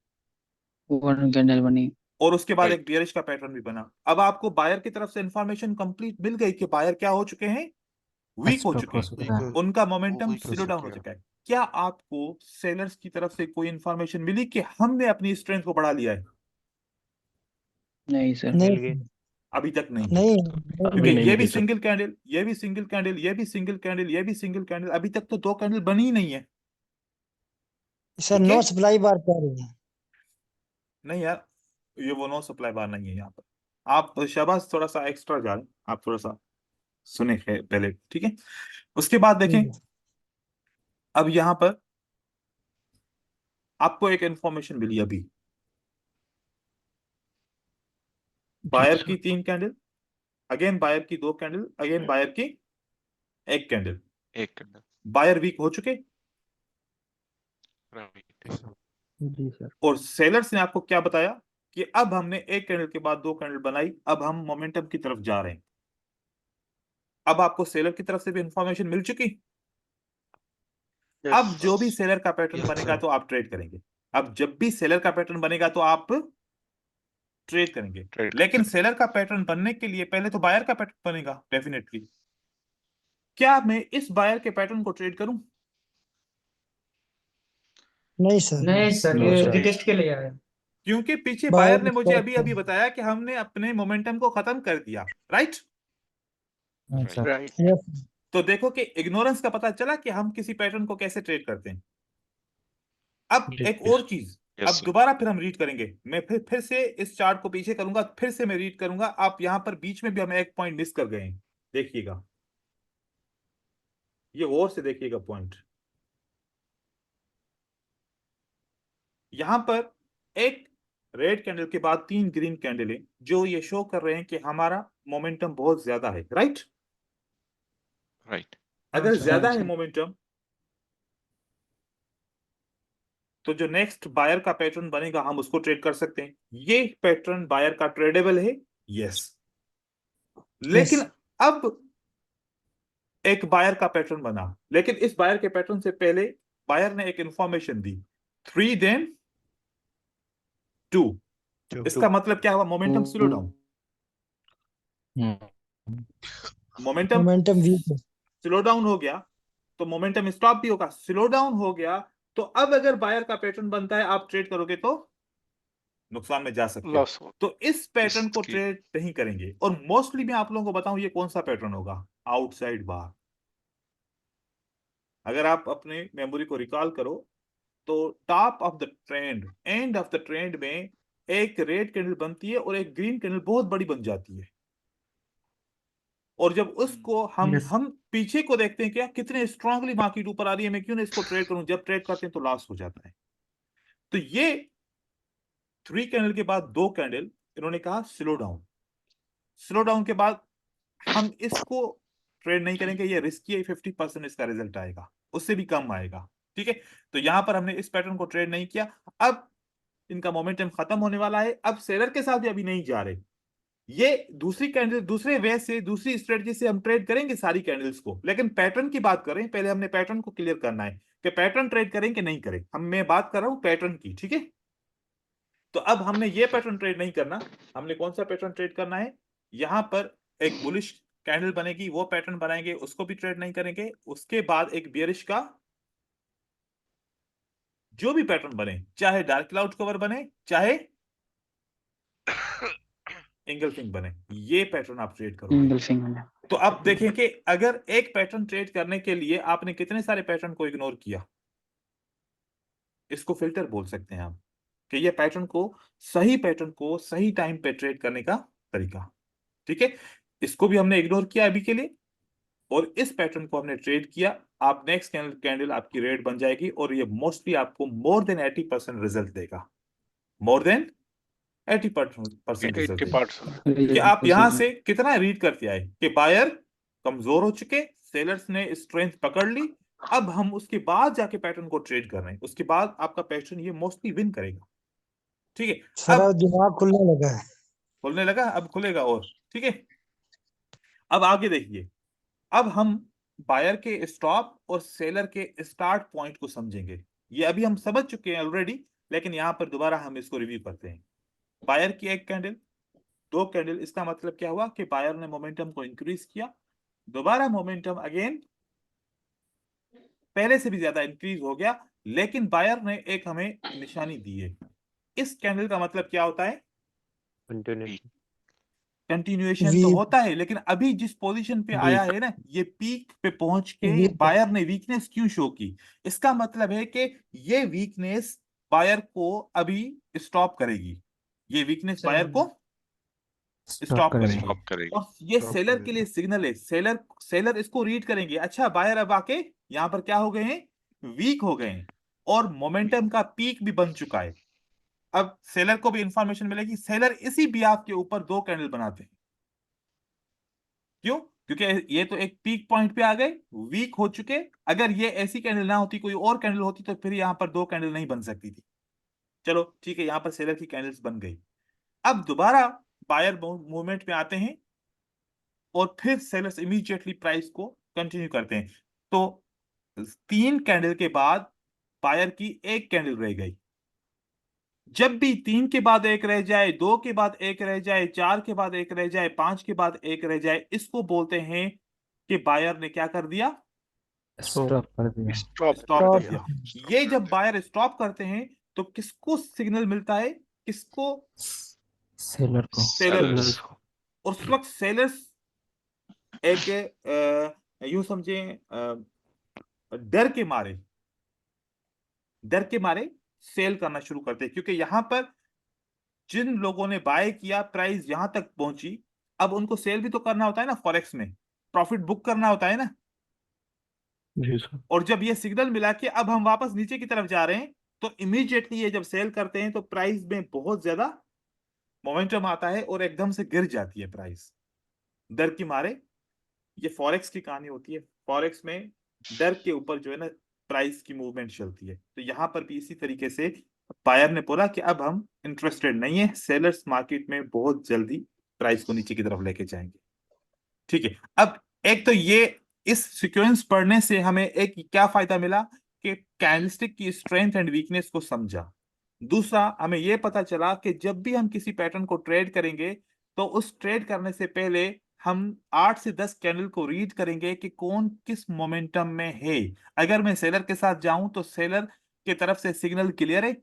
वन कैंडल बनी। और उसके बाद Right. एक बियरिश का पैटर्न भी बना। अब आपको बायर की तरफ से इंफॉर्मेशन कंप्लीट मिल गई कि बायर क्या हो चुके हैं, वीक हो चुके हैं, उनका मोमेंटम weak हो स्लो डाउन चुके हो हैं। चुका है। क्या आपको सेलर्स की तरफ से कोई इंफॉर्मेशन मिली कि हमने अपनी स्ट्रेंथ को बढ़ा लिया है? नहीं सर। मिल नहीं गए। अभी तक नहीं, नहीं क्योंकि अभी नहीं ये भी मिली सर। सिंगल कैंडल, ये भी सिंगल कैंडल, ये भी सिंगल कैंडल, ये भी सिंगल कैंडल, अभी तक तो 2 कैंडल बनी ही नहीं है। सर, ठीक है? नो सप्लाई बार कह रहे हैं। नहीं यार, ये वो नो सप्लाई बार नहीं है यहाँ पर। आप शाबाश, थोड़ा सा एक्स्ट्रा जा रहे हैं, आप थोड़ा सा सुने पहले, ठीक है? उसके बाद देखें, अब यहां पर आपको एक इंफॉर्मेशन मिली अभी, बायर की 3 कैंडल, अगेन बायर की 2 कैंडल, अगेन बायर की 1 कैंडल, एक कैंडल। बायर वीक हो चुके। राइट। जी सर। और सेलर्स ने आपको क्या बताया कि अब हमने 1 कैंडल के बाद 2 कैंडल बनाई, अब हम मोमेंटम की तरफ जा रहे हैं। अब आपको सेलर की तरफ से भी इंफॉर्मेशन मिल चुकी। अब जो भी सेलर का पैटर्न Yes, बनेगा sir. तो आप ट्रेड करेंगे। अब जब भी सेलर का पैटर्न बनेगा तो आप ट्रेड करेंगे, ट्रेड लेकिन सेलर का पैटर्न बनने के लिए पहले तो बायर का पैटर्न बनेगा डेफिनेटली। क्या मैं इस बायर के पैटर्न को ट्रेड करूं? नहीं सर, नहीं सर, No, ये sir. टेस्ट के लिए आया। क्योंकि पीछे बायर बायर ने मुझे अभी अभी बताया कि हमने अपने मोमेंटम को खत्म कर दिया, राइट? राइट। यस तो देखो कि इग्नोरेंस का पता चला कि हम किसी पैटर्न को कैसे ट्रेड करते हैं। अब जी एक सर। और चीज, Yes, अब sir. दोबारा फिर हम रीड करेंगे। मैं फिर से इस चार्ट को पीछे करूंगा, फिर से मैं रीड करूंगा। आप यहां पर बीच में भी हम एक पॉइंट मिस कर गए हैं, देखिएगा, ये गौर से देखिएगा पॉइंट। यहां पर एक रेड कैंडल के बाद 3 ग्रीन कैंडल है, जो ये शो कर रहे हैं कि हमारा मोमेंटम बहुत ज्यादा है, राइट? राइट। अगर सर, ज्यादा हाँ, है सर। मोमेंटम, तो जो नेक्स्ट बायर का पैटर्न बनेगा हम उसको ट्रेड कर सकते हैं। ये पैटर्न बायर का ट्रेडेबल है, यस। लेकिन अब एक बायर का पैटर्न बना, लेकिन इस बायर के पैटर्न से पहले बायर ने एक इंफॉर्मेशन दी, 3 देन 2। इसका मतलब क्या हुआ? Momentum slow down, momentum momentum weak है। स्लो डाउन हो गया तो मोमेंटम स्टॉप भी होगा। स्लो डाउन हो गया तो अब अगर बायर का पैटर्न बनता है, आप ट्रेड करोगे तो नुकसान में जा सकते हो। लॉस हो। तो इस पैटर्न को इसकी ट्रेड नहीं करेंगे। और मोस्टली मैं आप लोगों को बताऊं ये कौन सा पैटर्न होगा, आउटसाइड बार। अगर आप अपने मेमोरी को रिकॉल करो तो top of the trend, end of the trend में एक रेड कैंडल बनती है और एक ग्रीन कैंडल बहुत बड़ी बन जाती है। और जब उसको हम पीछे को देखते हैं क्या कितने स्ट्रांगली मार्केट ऊपर आ रही है, मैं क्यों ना इसको ट्रेड करूं। जब ट्रेड करते हैं तो लॉस हो जाता है। तो ये 3 कैंडल के बाद 2 कैंडल इन्होंने कहा स्लो डाउन। स्लो डाउन के बाद हम इसको ट्रेड नहीं करेंगे, ये रिस्की है, 50% इसका रिजल्ट आएगा, उससे भी कम आएगा, ठीक है? तो यहां पर हमने इस पैटर्न को ट्रेड नहीं किया। अब इनका मोमेंटम खत्म होने वाला है, अब सेलर के साथ भी अभी नहीं जा रहे। ये दूसरी कैंडल, दूसरे वे से, दूसरी स्ट्रेटजी से हम ट्रेड करेंगे सारी कैंडल्स को। लेकिन पैटर्न की बात करें, पहले हमने पैटर्न को क्लियर करना है कि पैटर्न ट्रेड करें कि नहीं करें। मैं बात कर रहा हूं पैटर्न की, ठीक है? तो अब हमने ये पैटर्न ट्रेड नहीं करना। हमने कौन सा पैटर्न ट्रेड करना है? यहां पर एक बुलिश कैंडल बनेगी, वो पैटर्न बनाएंगे, उसको भी ट्रेड नहीं करेंगे। उसके बाद एक बियरिश का जो भी पैटर्न बने, चाहे डार्क क्लाउड कवर बने, चाहे एंगल्फिंग बने, ये पैटर्न आप ट्रेड करोगे। इंगल्फिंग होना। तो अब देखें कि अगर एक पैटर्न ट्रेड करने के लिए आपने कितने सारे पैटर्न को इग्नोर किया, इसको फिल्टर बोल सकते हैं हम, कि ये पैटर्न को, सही पैटर्न को सही टाइम पे ट्रेड करने का तरीका, ठीक है? इसको भी हमने इग्नोर किया अभी के लिए, और इस पैटर्न को हमने ट्रेड किया। आप नेक्स्ट कैंडल आपकी रेड बन जाएगी और ये मोस्टली आपको मोर देन 80% रिजल्ट देगा, मोर देन 80% रिजल्ट देगी। 80%। कि आप यहां से कितना रीड करते आए कि बायर कमजोर हो चुके, सेलर्स ने स्ट्रेंथ पकड़ ली, अब हम उसके बाद जाके पैटर्न को ट्रेड कर रहे हैं, उसके बाद आपका पैटर्न ये मोस्टली विन करेगा। ठीक है, सर अब अब दिमाग खुलने लगा है। खुलने लगा, अब खुलेगा और। ठीक है, अब आगे देखिए, अब हम बायर के स्टॉप और सेलर के स्टार्ट पॉइंट को समझेंगे। ये अभी हम समझ चुके हैं ऑलरेडी, लेकिन यहां पर दोबारा हम इसको रिव्यू करते हैं। बायर की एक कैंडल, दो कैंडल, इसका मतलब क्या हुआ कि बायर ने मोमेंटम को इंक्रीज किया, दोबारा मोमेंटम अगेन पहले से भी ज्यादा इंक्रीज हो गया, लेकिन बायर ने एक हमें निशानी दी है। इस कैंडल का मतलब क्या होता है? कंटिन्यूएशन। कंटिन्यूएशन तो वी होता है, लेकिन अभी जिस पोजीशन पे आया है ना, ये पीक पे पहुंच के वी बायर ने वीकनेस क्यों शो की? इसका मतलब है कि ये वीकनेस बायर को अभी स्टॉप करेगी, ये वीकनेस बायर को स्टॉप करेगी, स्टॉप करेगी। और ये Stop सेलर के करेगी। लिए सिग्नल है। सेलर सेलर इसको रीड करेंगे, अच्छा बायर अब आके यहां पर क्या हो गए हैं? वीक हो गए हैं, और मोमेंटम का पीक भी बन चुका है। अब सेलर को भी इंफॉर्मेशन मिलेगी, सेलर इसी ब्याज के ऊपर दो कैंडल बनाते हैं। क्यों? क्योंकि ये तो एक पीक पॉइंट पे आ गए, वीक हो चुके। अगर ये ऐसी कैंडल ना होती, कोई और कैंडल होती, तो फिर यहां पर दो कैंडल नहीं बन सकती थी। चलो ठीक है, यहां पर सेलर की कैंडल्स बन गई। अब दोबारा बायर मूवमेंट में आते हैं, और फिर सेलर्स इमीडिएटली प्राइस को कंटिन्यू करते हैं। तो तीन कैंडल के बाद बायर की एक कैंडल रह गई। जब भी तीन के बाद एक रह जाए, दो के बाद एक रह जाए, चार के बाद एक रह जाए, पांच के बाद एक रह जाए, इसको बोलते हैं कि बायर ने क्या कर दिया? स्टॉप कर दिया। स्टॉप स्टॉप कर कर दिया। दिया। ये जब बायर स्टॉप करते हैं तो किसको सिग्नल मिलता है? किसको? सेलर को। सेलर को। Sellers को। और उस वक्त सेलर्स एक यूं समझे, डर के मारे, डर के मारे सेल करना शुरू करते हैं, क्योंकि यहां पर जिन लोगों ने बाय किया, प्राइस यहां तक पहुंची, अब उनको सेल भी तो करना होता है ना, फॉरेक्स में प्रॉफिट बुक करना होता है ना। जी सर। और जब ये सिग्नल मिला कि अब हम वापस नीचे की तरफ जा रहे हैं, तो इमीडिएटली ये जब सेल करते हैं तो प्राइस में बहुत ज्यादा मोमेंटम आता है और एकदम से गिर जाती है प्राइस, डर की मारे। ये फॉरेक्स की कहानी होती है, फॉरेक्स में डर के ऊपर जो है ना प्राइस की मूवमेंट चलती है। तो यहां पर भी इसी तरीके से बायर ने बोला कि अब हम इंटरेस्टेड नहीं है, सेलर्स मार्केट में बहुत जल्दी प्राइस को नीचे की तरफ लेके जाएंगे। ठीक है, अब एक तो ये इस सीक्वेंस पढ़ने से हमें एक क्या फायदा मिला कि कैंडलस्टिक की स्ट्रेंथ एंड वीकनेस को समझा। दूसरा, हमें यह पता चला कि जब भी हम किसी पैटर्न को ट्रेड करेंगे, तो उस ट्रेड करने से पहले हम 8 से 10 कैंडल को रीड करेंगे कि कौन किस मोमेंटम में है। अगर मैं सेलर के साथ जाऊं तो सेलर के तरफ से सिग्नल क्लियर है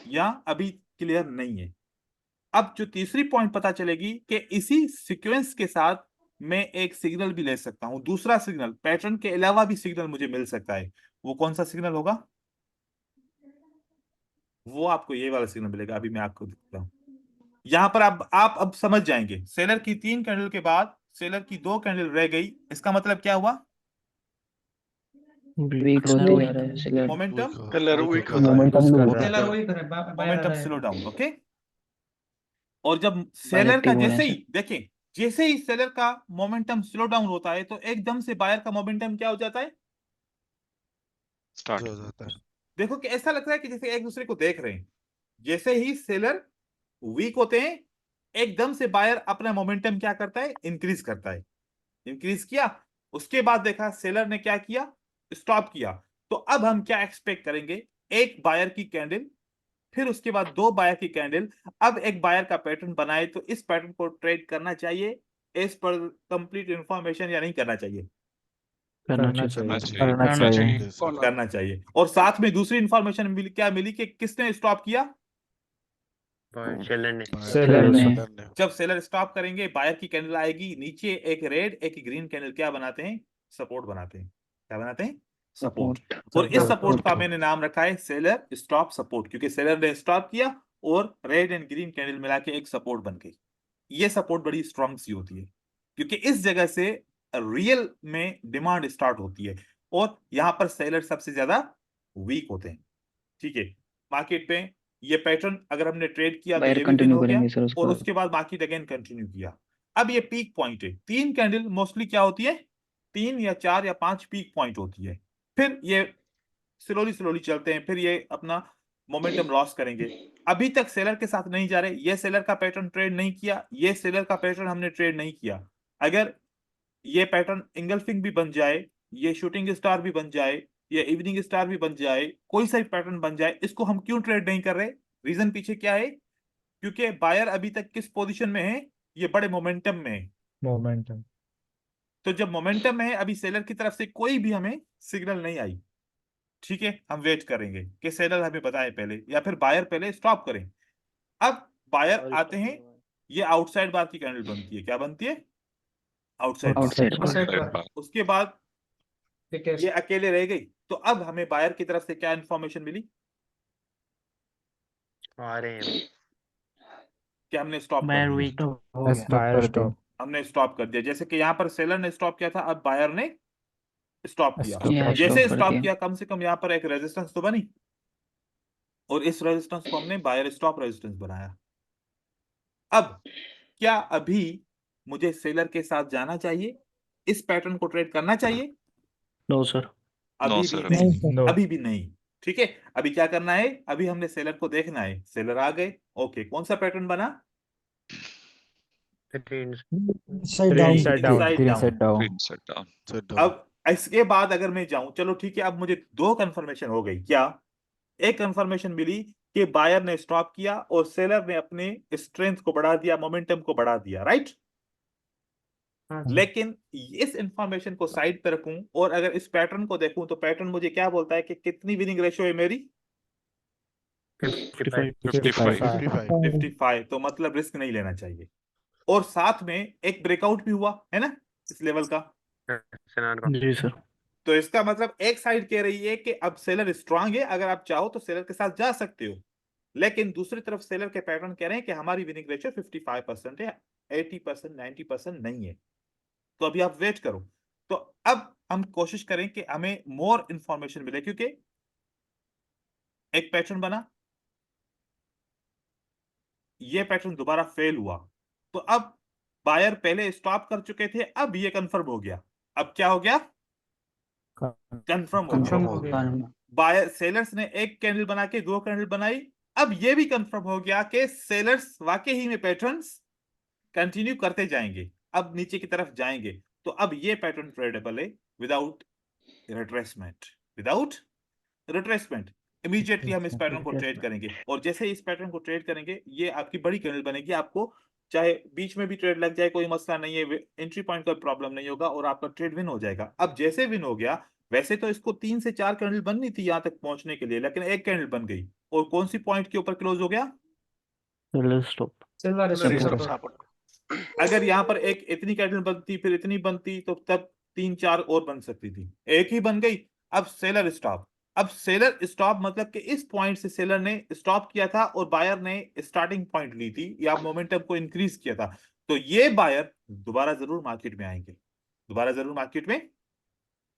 या अभी क्लियर नहीं है। अब जो तीसरी पॉइंट पता चलेगी कि इसी सीक्वेंस के साथ मैं एक सिग्नल भी ले सकता हूं, दूसरा सिग्नल, पैटर्न के अलावा भी सिग्नल मुझे मिल सकता है। वो कौन सा सिग्नल होगा? वो आपको ये वाला सिग्नल मिलेगा, अभी मैं आपको दिखाता हूं। यहां पर आप अब समझ जाएंगे, सेलर की तीन कैंडल के बाद सेलर की दो कैंडल रह गई, इसका मतलब क्या हुआ? वीक होते जा रहा है सेलर। मोमेंटम Seller weak होता है। Momentum lose momentum slow down. Okay, और जब बायर सेलर का एक्टिव होने जैसे से। ही देखें, जैसे ही सेलर का मोमेंटम स्लो डाउन होता है, तो एकदम से बायर का मोमेंटम क्या हो जाता है? स्टार्ट। हो जाता है। देखो कि ऐसा लगता है कि जैसे एक दूसरे को देख रहे हैं। जैसे ही सेलर वीक होते हैं, एकदम से बायर अपना मोमेंटम क्या करता है? इंक्रीज करता है। इंक्रीज किया, उसके बाद देखा सेलर ने क्या किया? स्टॉप किया। तो अब हम क्या एक्सपेक्ट करेंगे? एक बायर की कैंडल, फिर उसके बाद दो बायर की कैंडल। अब एक बायर का पैटर्न बनाए, तो इस पैटर्न को ट्रेड करना चाहिए एज पर कंप्लीट इंफॉर्मेशन या नहीं करना चाहिए? करना करना चाहिए। चाहिए। करना करना चाहिए। चाहिए। करना चाहिए। और साथ में दूसरी इंफॉर्मेशन मिली, क्या मिली कि किसने स्टॉप किया? सेलर ने। सेलर ने। जब सेलर स्टॉप करेंगे, बायर की कैंडल आएगी नीचे, एक रेड एक ग्रीन कैंडल क्या बनाते हैं? सपोर्ट बनाते हैं। क्या बनाते हैं? सपोर्ट। और इस सपोर्ट का मैंने नाम रखा है सेलर स्टॉप सपोर्ट, क्योंकि सेलर ने स्टॉप किया और रेड एंड ग्रीन कैंडल मिला के एक सपोर्ट बन गई। ये सपोर्ट बड़ी स्ट्रांग सी होती है, क्योंकि इस जगह से रियल में डिमांड स्टार्ट होती है, और यहां पर सेलर सबसे ज्यादा वीक होते हैं। ठीक है, मार्केट में ये पैटर्न अगर हमने ट्रेड किया तो बायर ये भी विन कंटिन्यू हो गया करेंगे सर उसके और बाद। उसके बाद मार्केट अगेन कंटिन्यू किया। अब ये पीक पॉइंट है, 3 कैंडल मोस्टली क्या होती है, 3 या 4 या 5 पीक पॉइंट होती है। फिर ये स्लोली स्लोली चलते हैं, फिर ये अपना मोमेंटम लॉस करेंगे। अभी तक सेलर के साथ नहीं जा रहे, ये सेलर का पैटर्न ट्रेड नहीं किया, ये सेलर का पैटर्न हमने ट्रेड नहीं किया। अगर ये पैटर्न इंगल्फिंग भी बन जाए, ये शूटिंग स्टार भी बन जाए, ये इवनिंग स्टार भी बन जाए, कोई सा भी पैटर्न बन जाए, इसको हम क्यों ट्रेड नहीं कर रहे? रीजन पीछे क्या है? क्योंकि बायर अभी तक किस पोजीशन में है, ये बड़े मोमेंटम में है। मोमेंटम। तो जब मोमेंटम में है, अभी सेलर की तरफ से कोई भी हमें सिग्नल नहीं आई, ठीक है, हम वेट करेंगे कि सेलर हमें बताए पहले या फिर बायर पहले स्टॉप करें। अब बायर आते हैं, ये आउटसाइड बार की कैंडल बनती है, क्या बनती है? Outside bar. Outside Outside bar. उसके बाद ये अकेले रह गई, तो अब हमें बायर की तरफ से क्या इंफॉर्मेशन मिली आ रहे हैं। कि हमने स्टॉप कर बायर दिया, वीक हो गया। Buyer stop. हमने स्टॉप कर दिया। जैसे कि यहाँ पर सेलर ने स्टॉप किया था, अब बायर ने स्टॉप किया। Stop यहाँ जैसे stop कर स्टॉप दिया। किया, कम से कम यहाँ पर एक रेजिस्टेंस तो बनी, और इस रेजिस्टेंस को हमने बायर स्टॉप रेजिस्टेंस बनाया। अब क्या अभी मुझे सेलर के साथ जाना चाहिए, इस पैटर्न को ट्रेड करना चाहिए? No sir. अभी No, भी sir. नहीं, नहीं नो। अभी भी नहीं। ठीक है, अभी क्या करना है, अभी हमने सेलर को देखना है। सेलर आ गए, ओके, कौन सा पैटर्न बना? Side down. Inside down. Inside down। Green set down. अब इसके बाद अगर मैं जाऊं, चलो ठीक है, अब मुझे 2 कंफर्मेशन हो गई। क्या? एक कंफर्मेशन मिली कि बायर ने स्टॉप किया और सेलर ने अपने स्ट्रेंथ को बढ़ा दिया, मोमेंटम को बढ़ा दिया, राइट? लेकिन इस इंफॉर्मेशन को साइड पे रखूं और अगर इस पैटर्न को देखूं, तो पैटर्न मुझे क्या बोलता है कि कितनी विनिंग रेशियो है मेरी? 55। 55। तो मतलब रिस्क नहीं लेना चाहिए। और साथ में एक ब्रेकआउट भी हुआ है ना इस लेवल का। जी सर। तो इसका मतलब एक साइड कह रही है कि अब सेलर स्ट्रांग है, अगर आप चाहो तो सेलर के साथ जा सकते हो। लेकिन दूसरी तरफ सेलर के पैटर्न कह रहे हैं कि हमारी विनिंग रेशियो 55% है, 80% 90% नहीं है। तो अभी आप वेट करो। तो अब हम कोशिश करें कि हमें मोर इंफॉर्मेशन मिले, क्योंकि एक पैटर्न बना, ये पैटर्न दोबारा फेल हुआ, तो अब बायर पहले स्टॉप कर चुके थे, अब ये कंफर्म हो गया। अब क्या हो गया? कंफर्म हो गया। बायर सेलर्स ने एक कैंडल बना के 2 कैंडल बनाई, अब ये भी कंफर्म हो गया कि सेलर्स वाकई ही में पैटर्न्स कंटिन्यू करते जाएंगे, अब नीचे की तरफ जाएंगे। तो अब ये पैटर्न ट्रेडेबल है without retracement. Without retracement immediately हम इस पैटर्न को ट्रेड करेंगे, और जैसे इस पैटर्न को ट्रेड करेंगे, ये आपकी बड़ी कैंडल बनेगी। आपको चाहे बीच में भी ट्रेड लग जाए, कोई मसला नहीं है, एंट्री पॉइंट का प्रॉब्लम नहीं होगा और आपका ट्रेड विन हो जाएगा। अब जैसे विन हो गया, वैसे तो इसको 3 से 4 कैंडल बननी थी यहां तक पहुंचने के लिए, लेकिन एक कैंडल बन गई, और कौन सी पॉइंट के ऊपर क्लोज हो गया? Seller stop. अगर यहाँ पर एक इतनी कैंडल बनती, फिर इतनी बनती, तो तब 3-4 और बन सकती थी, एक ही बन गई। अब सेलर स्टॉप। अब सेलर स्टॉप मतलब कि इस पॉइंट से सेलर ने स्टॉप किया था और बायर ने स्टार्टिंग पॉइंट ली थी या मोमेंटम को इंक्रीज किया था। तो ये बायर दोबारा जरूर मार्केट में आएंगे, दोबारा जरूर मार्केट में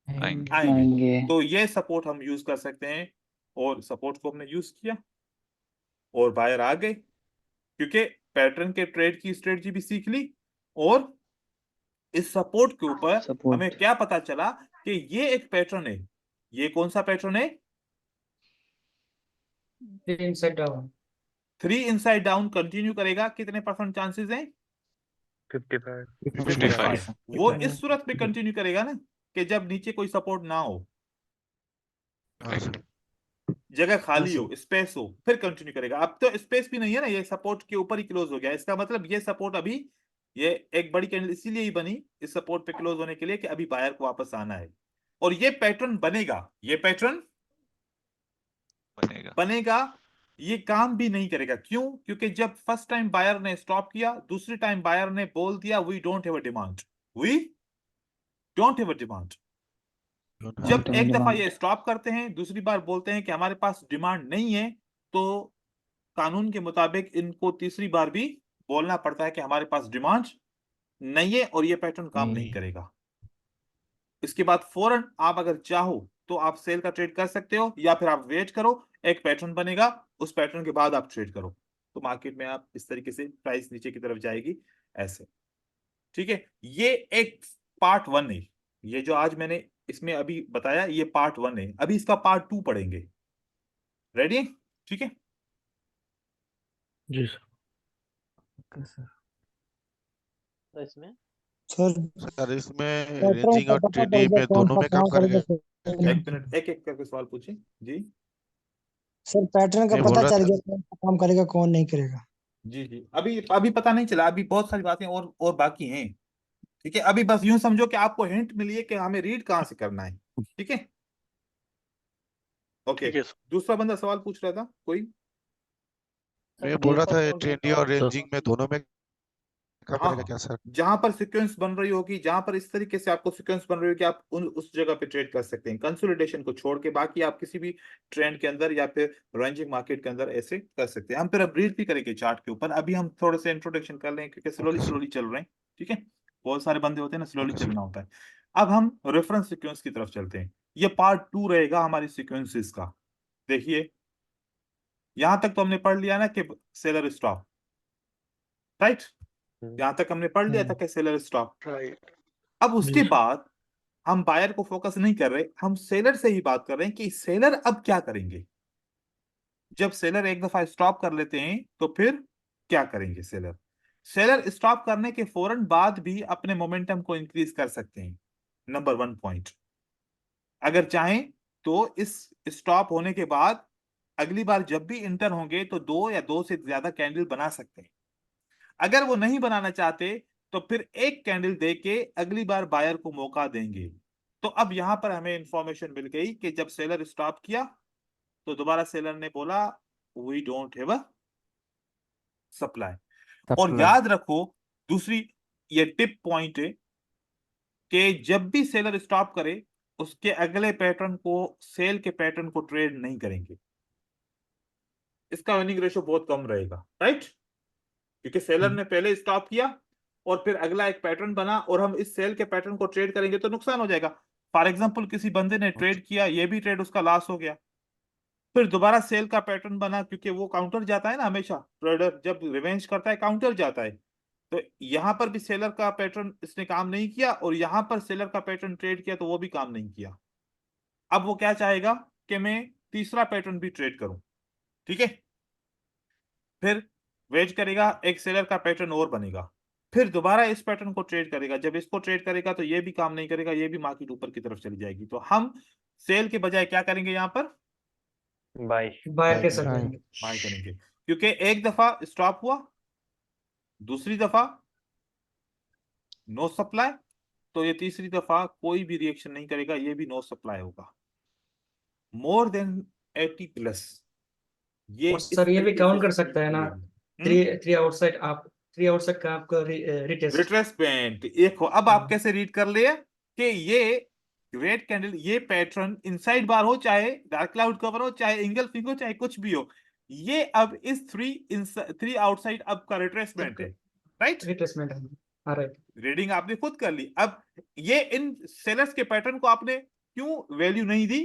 आएंगे। तो ये सपोर्ट हम यूज कर सकते हैं, और सपोर्ट को हमने यूज किया और बायर आ गए, क्योंकि पैटर्न के ट्रेड की स्ट्रेटजी भी सीख ली, और इस सपोर्ट के ऊपर हमें क्या पता चला कि ये एक पैटर्न है। ये कौन सा पैटर्न है? 3 inside down. 3 inside down continue करेगा, कितने परसेंट चांसेस हैं? 55. वो इस सूरत में कंटिन्यू करेगा ना कि जब नीचे कोई सपोर्ट ना हो, जगह खाली हो, स्पेस हो, फिर कंटिन्यू करेगा। अब तो स्पेस भी नहीं है ना, ये सपोर्ट के ऊपर ही क्लोज हो गया। इसका मतलब ये सपोर्ट अभी, ये एक बड़ी कैंडल इसीलिए ही बनी इस सपोर्ट पे क्लोज होने के लिए कि अभी बायर को वापस आना है, और ये पैटर्न बनेगा। ये पैटर्न बनेगा, ये काम भी नहीं करेगा। क्यों? क्योंकि जब फर्स्ट टाइम बायर ने स्टॉप किया, दूसरी टाइम बायर ने बोल दिया we don't have a demand, we don't have a demand. जब एक दफा ये स्टॉप करते हैं, दूसरी बार बोलते हैं कि हमारे पास डिमांड नहीं है, तो कानून के मुताबिक इनको तीसरी बार भी बोलना पड़ता है कि हमारे पास डिमांड नहीं है, और ये पैटर्न काम नहीं करेगा। इसके बाद फौरन आप अगर चाहो तो आप सेल का ट्रेड कर सकते हो, या फिर आप वेट करो, एक पैटर्न बनेगा, उस पैटर्न के बाद आप ट्रेड करो, तो मार्केट में आप इस तरीके से प्राइस नीचे की तरफ जाएगी ऐसे। ठीक है, ये एक पार्ट 1 है। ये जो आज मैंने इसमें अभी बताया ये पार्ट 1 है, अभी इसका पार्ट 2 पढ़ेंगे। रेडी? ठीक है, जी सर। Okay sir. तो इसमें सर सर इसमें पैटर्न रेंजिंग का और पता पड़ ट्रेंडिंग गया में कौन दोनों सा में काम कहाँ करेगा करेगा। एक मिनट, एक एक करके सवाल पूछिए जी। सर पैटर्न का मैं बोल पता रहा चल था गया कौन सा काम करेगा कौन नहीं करेगा। जी जी, अभी अभी पता नहीं चला, अभी बहुत सारी बातें और बाकी हैं। ठीक है, अभी बस यूं समझो कि आपको हिंट मिली है कि हमें रीड कहां से करना है। ठीक है, ओके। ठीक है सर। दूसरा बंदा सवाल पूछ रहा था कोई? मैं बोल रहा था सर, ट्रेंडिंग और रेंजिंग में दोनों में काम हाँ करेगा क्या सर? जहां पर सीक्वेंस बन रही होगी, जहां पर इस तरीके से आपको सीक्वेंस बन रही होगी, आप उस जगह पे ट्रेड कर सकते हैं कंसोलिडेशन को छोड़ के। बाकी आप किसी भी ट्रेंड के अंदर या फिर रेंजिंग मार्केट के अंदर ऐसे कर सकते हैं। हम फिर अब रीड भी करेंगे चार्ट के ऊपर, अभी हम थोड़े से इंट्रोडक्शन कर लें क्योंकि स्लोली ओके सर। स्लोली चल रहे हैं। ठीक है, बहुत सारे बंदे होते हैं ना, स्लोली ओके सर। चलना होता है। अब हम रेफरेंस सीक्वेंस की तरफ चलते हैं। ये पार्ट 2 रहेगा हमारी सीक्वेंसेस का। देखिए, यहां तक तो हमने पढ़ लिया ना कि सेलर स्टॉप, राइट? यहां तक हमने पढ़ लिया था कि सेलर स्टॉप। राइट। अब जी उसके सर। बाद हम बायर को फोकस नहीं कर रहे, हम सेलर से ही बात कर रहे हैं कि सेलर अब क्या करेंगे। जब सेलर एक दफा स्टॉप कर लेते हैं तो फिर क्या करेंगे सेलर? सेलर स्टॉप करने के फौरन बाद भी अपने मोमेंटम को इंक्रीज कर सकते हैं। नंबर 1 पॉइंट, अगर चाहें तो इस स्टॉप होने के बाद अगली बार जब भी इंटर होंगे तो 2 या 2 से ज्यादा कैंडल बना सकते हैं। अगर वो नहीं बनाना चाहते तो फिर एक कैंडल देके अगली बार बायर को मौका देंगे। तो अब यहां पर हमें इंफॉर्मेशन मिल गई कि जब सेलर स्टॉप किया तो दोबारा सेलर ने बोला we don't have a supply. और सप्लाई। याद रखो, दूसरी ये टिप पॉइंट है कि जब भी सेलर स्टॉप करे उसके अगले पैटर्न को, सेल के पैटर्न को ट्रेड नहीं करेंगे। इसका अर्निंग रेशो बहुत कम रहेगा, राइट? क्योंकि सेलर ने पहले स्टॉप किया और फिर अगला एक पैटर्न बना और हम इस सेल के पैटर्न को ट्रेड करेंगे तो नुकसान हो जाएगा। फॉर एग्जांपल किसी बंदे ने ट्रेड किया, ये भी ट्रेड उसका लॉस हो गया, फिर दोबारा सेल का पैटर्न बना, क्योंकि वो काउंटर जाता है ना, हमेशा ट्रेडर जब रिवेंज करता है काउंटर जाता है। तो यहां पर भी सेलर का पैटर्न इसने काम नहीं किया और यहां पर सेलर का पैटर्न ट्रेड किया तो वो भी काम नहीं किया। अब वो क्या चाहेगा कि मैं तीसरा पैटर्न भी ट्रेड करूं। ठीक है, फिर वेट करेगा, एक सेलर का पैटर्न और बनेगा, फिर दोबारा इस पैटर्न को ट्रेड करेगा। जब इसको ट्रेड करेगा तो ये भी काम नहीं करेगा, ये भी मार्केट ऊपर की तरफ चली जाएगी। तो हम सेल के बजाय क्या करेंगे, यहां पर बाय। बाय के बाय साथ करेंगे। बाय करेंगे। क्योंकि एक दफा स्टॉप हुआ, दूसरी दफा नो सप्लाई, तो ये तीसरी दफा कोई भी रिएक्शन नहीं करेगा, ये भी नो सप्लाई होगा मोर देन 80 प्लस। ये और इस सर ये भी तरीके काउंट से कर सकता है ना, स्क्रीन थ्री आउटसाइड आप 3 आउटसाइड का आपका रिटेस्ट। रिट्रेसमेंट। देखो अब आप कैसे रीड कर ले कि ये रेड कैंडल, ये पैटर्न इनसाइड बार हो, चाहे डार्क क्लाउड कवर हो, चाहे एंगल फिंग हो, चाहे कुछ भी हो, ये अब इस 3 आउटसाइड अब का रिट्रेसमेंट है, राइट? रिट्रेसमेंट है। हाँ राइट। रीडिंग आपने खुद कर ली। अब ये इन सेलर्स के पैटर्न को आपने क्यों वैल्यू नहीं दी?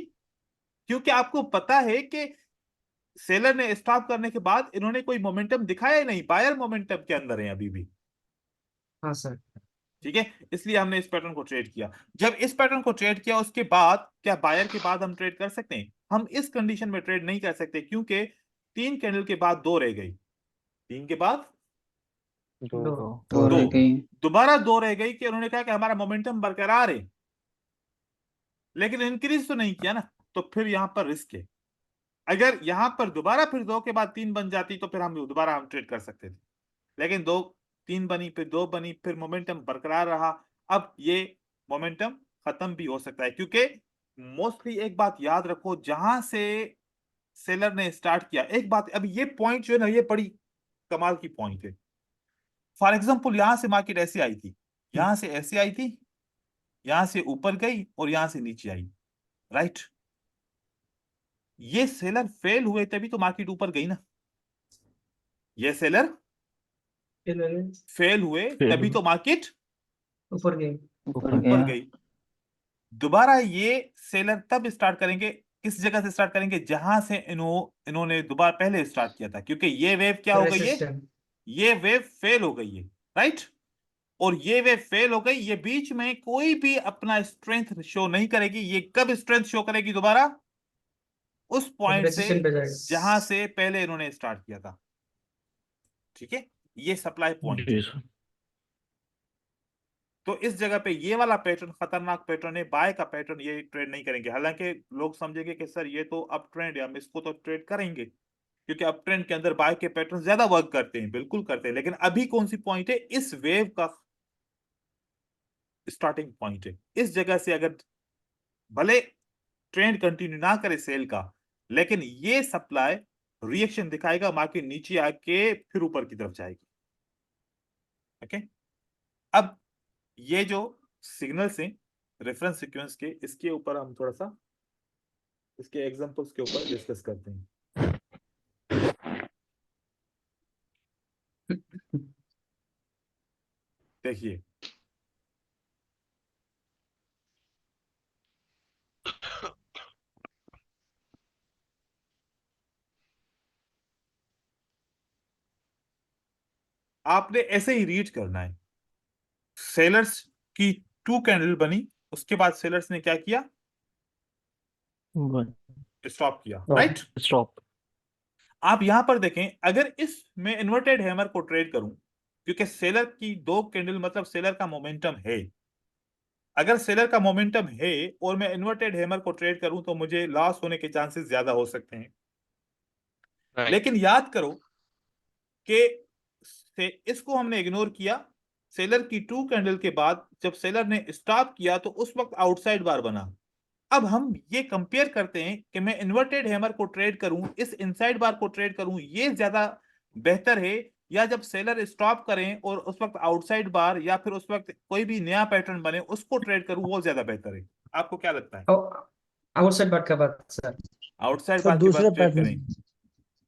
क्योंकि आपको पता है कि सेलर ने स्टॉप करने के बाद इन्होंने कोई मोमेंटम दिखाया ही नहीं, बायर मोमेंटम के अंदर है अभी भी। हाँ सर। ठीक है, इसलिए हमने इस पैटर्न को ट्रेड किया। जब इस पैटर्न को ट्रेड किया उसके बाद क्या बायर के बाद हम ट्रेड कर सकते हैं? हम इस कंडीशन में ट्रेड नहीं कर सकते क्योंकि 3 कैंडल के बाद 2 रह गई, 3 के बाद दो। तो दो, दोबारा 2 रह गई कि उन्होंने कहा कि हमारा मोमेंटम बरकरार है लेकिन इंक्रीज तो नहीं किया ना, तो फिर यहां पर रिस्क है। अगर यहां पर दोबारा फिर 2 के बाद 3 बन जाती तो फिर हम दोबारा ट्रेड कर सकते थे, लेकिन 2 3 बनी, फिर 2 बनी, फिर मोमेंटम बरकरार रहा। अब ये मोमेंटम खत्म भी हो सकता है क्योंकि मोस्टली एक बात याद रखो, जहां से सेलर ने स्टार्ट किया, एक बात अभी ये पॉइंट जो है ना, ये बड़ी कमाल की पॉइंट है। फॉर एग्जांपल यहां से मार्केट ऐसे आई थी, यहां से ऐसे आई थी, यहां से ऊपर गई और यहां से नीचे आई, राइट? ये सेलर फेल हुए तभी तो मार्केट ऊपर गई ना, ये सेलर फेल हुए तभी तो मार्केट ऊपर गए। ऊपर गई। दोबारा ये सेलर तब स्टार्ट करेंगे किस जगह से स्टार्ट करेंगे, जहां से इन्होंने दोबारा पहले स्टार्ट किया था, क्योंकि ये वेव क्या हो गई है, रेसिस्टेंस ये वेव फेल हो गई है, राइट। और ये वेव फेल हो गई, ये बीच में कोई भी अपना स्ट्रेंथ शो नहीं करेगी। ये कब स्ट्रेंथ शो करेगी दोबारा, उस पॉइंट से रेसिस्टेंस पे जाएगा। जहां से पहले इन्होंने स्टार्ट किया था, ठीक है। ये सप्लाई पॉइंट जी है। सर। तो इस जगह पे ये वाला पैटर्न खतरनाक पैटर्न है, बाय का पैटर्न ये ट्रेड नहीं करेंगे। हालांकि लोग समझेंगे कि सर ये तो अप ट्रेंड है, हम इसको तो ट्रेड करेंगे, क्योंकि अप ट्रेंड के अंदर बाय के पैटर्न ज्यादा वर्क करते हैं, बिल्कुल करते हैं। लेकिन अभी कौन सी पॉइंट है, इस वेव का स्टार्टिंग पॉइंट है। इस जगह से अगर भले ट्रेंड कंटिन्यू ना करे सेल का, लेकिन ये सप्लाई रिएक्शन दिखाएगा, मार्केट नीचे आके फिर ऊपर की तरफ जाएगी। ओके, अब ये जो सिग्नल्स हैं रेफरेंस सीक्वेंस के, इसके ऊपर हम थोड़ा सा इसके एग्जांपल्स के ऊपर डिस्कस करते हैं। देखिए, आपने ऐसे ही रीड करना है। सेलर्स की 2 कैंडल बनी, उसके बाद सेलर्स ने क्या किया, वन स्टॉप किया, Stop. राइट। स्टॉप। आप यहां पर देखें, अगर इसमें इन्वर्टेड हैमर को ट्रेड करूं, क्योंकि सेलर की 2 कैंडल मतलब सेलर का मोमेंटम है, अगर सेलर का मोमेंटम है और मैं इन्वर्टेड हैमर को ट्रेड करूं तो मुझे लॉस होने के चांसेस ज्यादा हो सकते हैं। राइट। लेकिन याद करो कि इसको हमने इग्नोर किया। सेलर की 2 कैंडल के बाद जब सेलर ने स्टॉप किया तो उस वक्त आउटसाइड बार बना। अब हम ये कंपेयर करते हैं कि मैं इन्वर्टेड हैमर को ट्रेड करूं, इस इनसाइड बार को ट्रेड करूं, ये ज्यादा बेहतर है, या जब सेलर स्टॉप करें और उस वक्त आउटसाइड बार या फिर उस वक्त कोई भी नया पैटर्न बने उसको ट्रेड करूं, वो ज्यादा बेहतर है। आपको क्या लगता है, आउटसाइड बार का बात सर। आउटसाइड सर बार के दूसरे बाद ट्रेड करें पैटर्न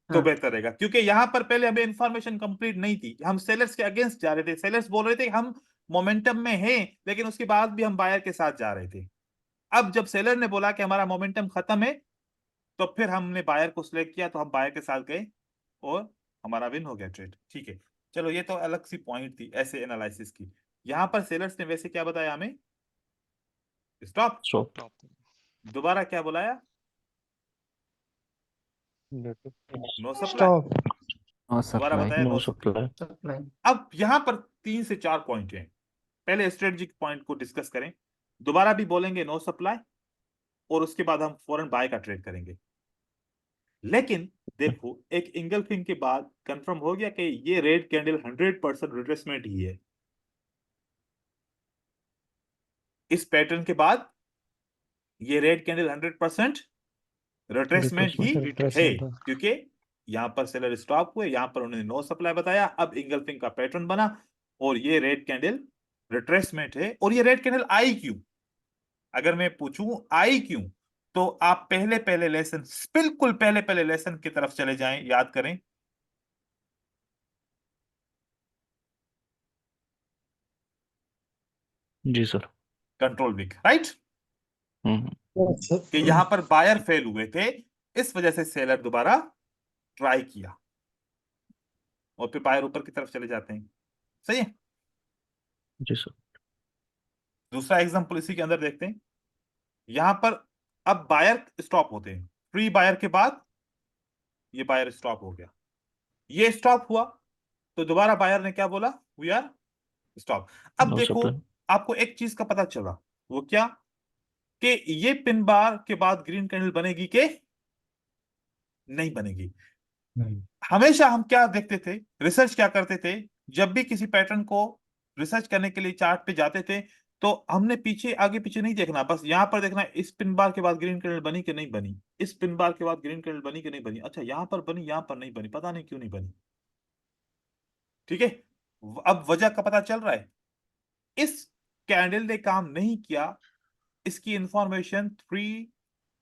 तो हाँ। बेहतर रहेगा? क्योंकि यहां पर पहले हमें इंफॉर्मेशन कंप्लीट नहीं थी, हम सेलर्स के अगेंस्ट जा रहे थे। सेलर्स बोल रहे थे कि हम मोमेंटम में हैं, लेकिन उसके बाद भी हम बायर के साथ जा रहे थे। अब जब सेलर ने बोला कि हमारा मोमेंटम खत्म है, तो फिर हमने बायर को सिलेक्ट किया, तो हम बायर के साथ गए और हमारा विन हो गया ट्रेड। ठीक है, चलो ये तो अलग सी पॉइंट थी ऐसे एनालिसिस की। यहां पर सेलर्स ने वैसे क्या बताया हमें, स्टॉप। स्टॉप। दोबारा क्या बुलाया, नो सप्लाई। स्टॉप नो दोबारा सप्लाई। बताया no no supply. Supply. Supply. अब यहां पर 3 से 4 पॉइंट हैं। पहले स्ट्रेटेजिक पॉइंट को डिस्कस करें, दोबारा भी बोलेंगे नो सप्लाई, और उसके बाद हम फॉरेन बाय का ट्रेड करेंगे। लेकिन देखो, एक इंगल्फिंग के बाद कंफर्म हो गया कि ये रेड कैंडल 100% रिट्रेसमेंट ही है। इस पैटर्न के बाद ये रेड कैंडल 100% रिट्रेसमेंट ही है, क्योंकि यहां पर सेलर स्टॉप हुए, यहां पर उन्होंने नो सप्लाई बताया, अब इंगल्फिंग का पैटर्न बना और ये रेड कैंडल रिट्रेसमेंट है। और ये रेड कैंडल आई क्यों, अगर मैं पूछूं आई क्यों, तो आप पहले पहले लेसन, बिल्कुल पहले पहले लेसन की तरफ चले जाएं, याद करें। जी सर। कंट्रोल वीक, राइट, हम्म। कि यहां पर बायर फेल हुए थे, इस वजह से सेलर दोबारा ट्राई किया और फिर बायर ऊपर की तरफ चले जाते हैं। सही है। जी सर। दूसरा एग्जांपल इसी के अंदर देखते हैं। यहां पर अब बायर स्टॉप होते हैं, फ्री बायर के बाद ये बायर स्टॉप हो गया, ये स्टॉप हुआ, तो दोबारा बायर ने क्या बोला, वी आर स्टॉप। अब नो देखो, सप्लाई। आपको एक चीज का पता चला, वो क्या, कि ये पिन बार के बाद ग्रीन कैंडल बनेगी कि नहीं बनेगी। हमेशा हम क्या देखते थे, रिसर्च क्या करते थे, जब भी किसी पैटर्न को रिसर्च करने के लिए चार्ट पे जाते थे, तो हमने पीछे आगे पीछे नहीं देखना, बस यहां पर देखना इस पिन बार के बाद ग्रीन कैंडल बनी कि नहीं बनी, इस पिन बार के बाद ग्रीन कैंडल बनी कि नहीं बनी। अच्छा, यहां पर बनी, यहां पर नहीं बनी, पता नहीं क्यों नहीं बनी। ठीक है, अब वजह का पता चल रहा है, इस कैंडल ने काम नहीं किया, इसकी इंफॉर्मेशन 3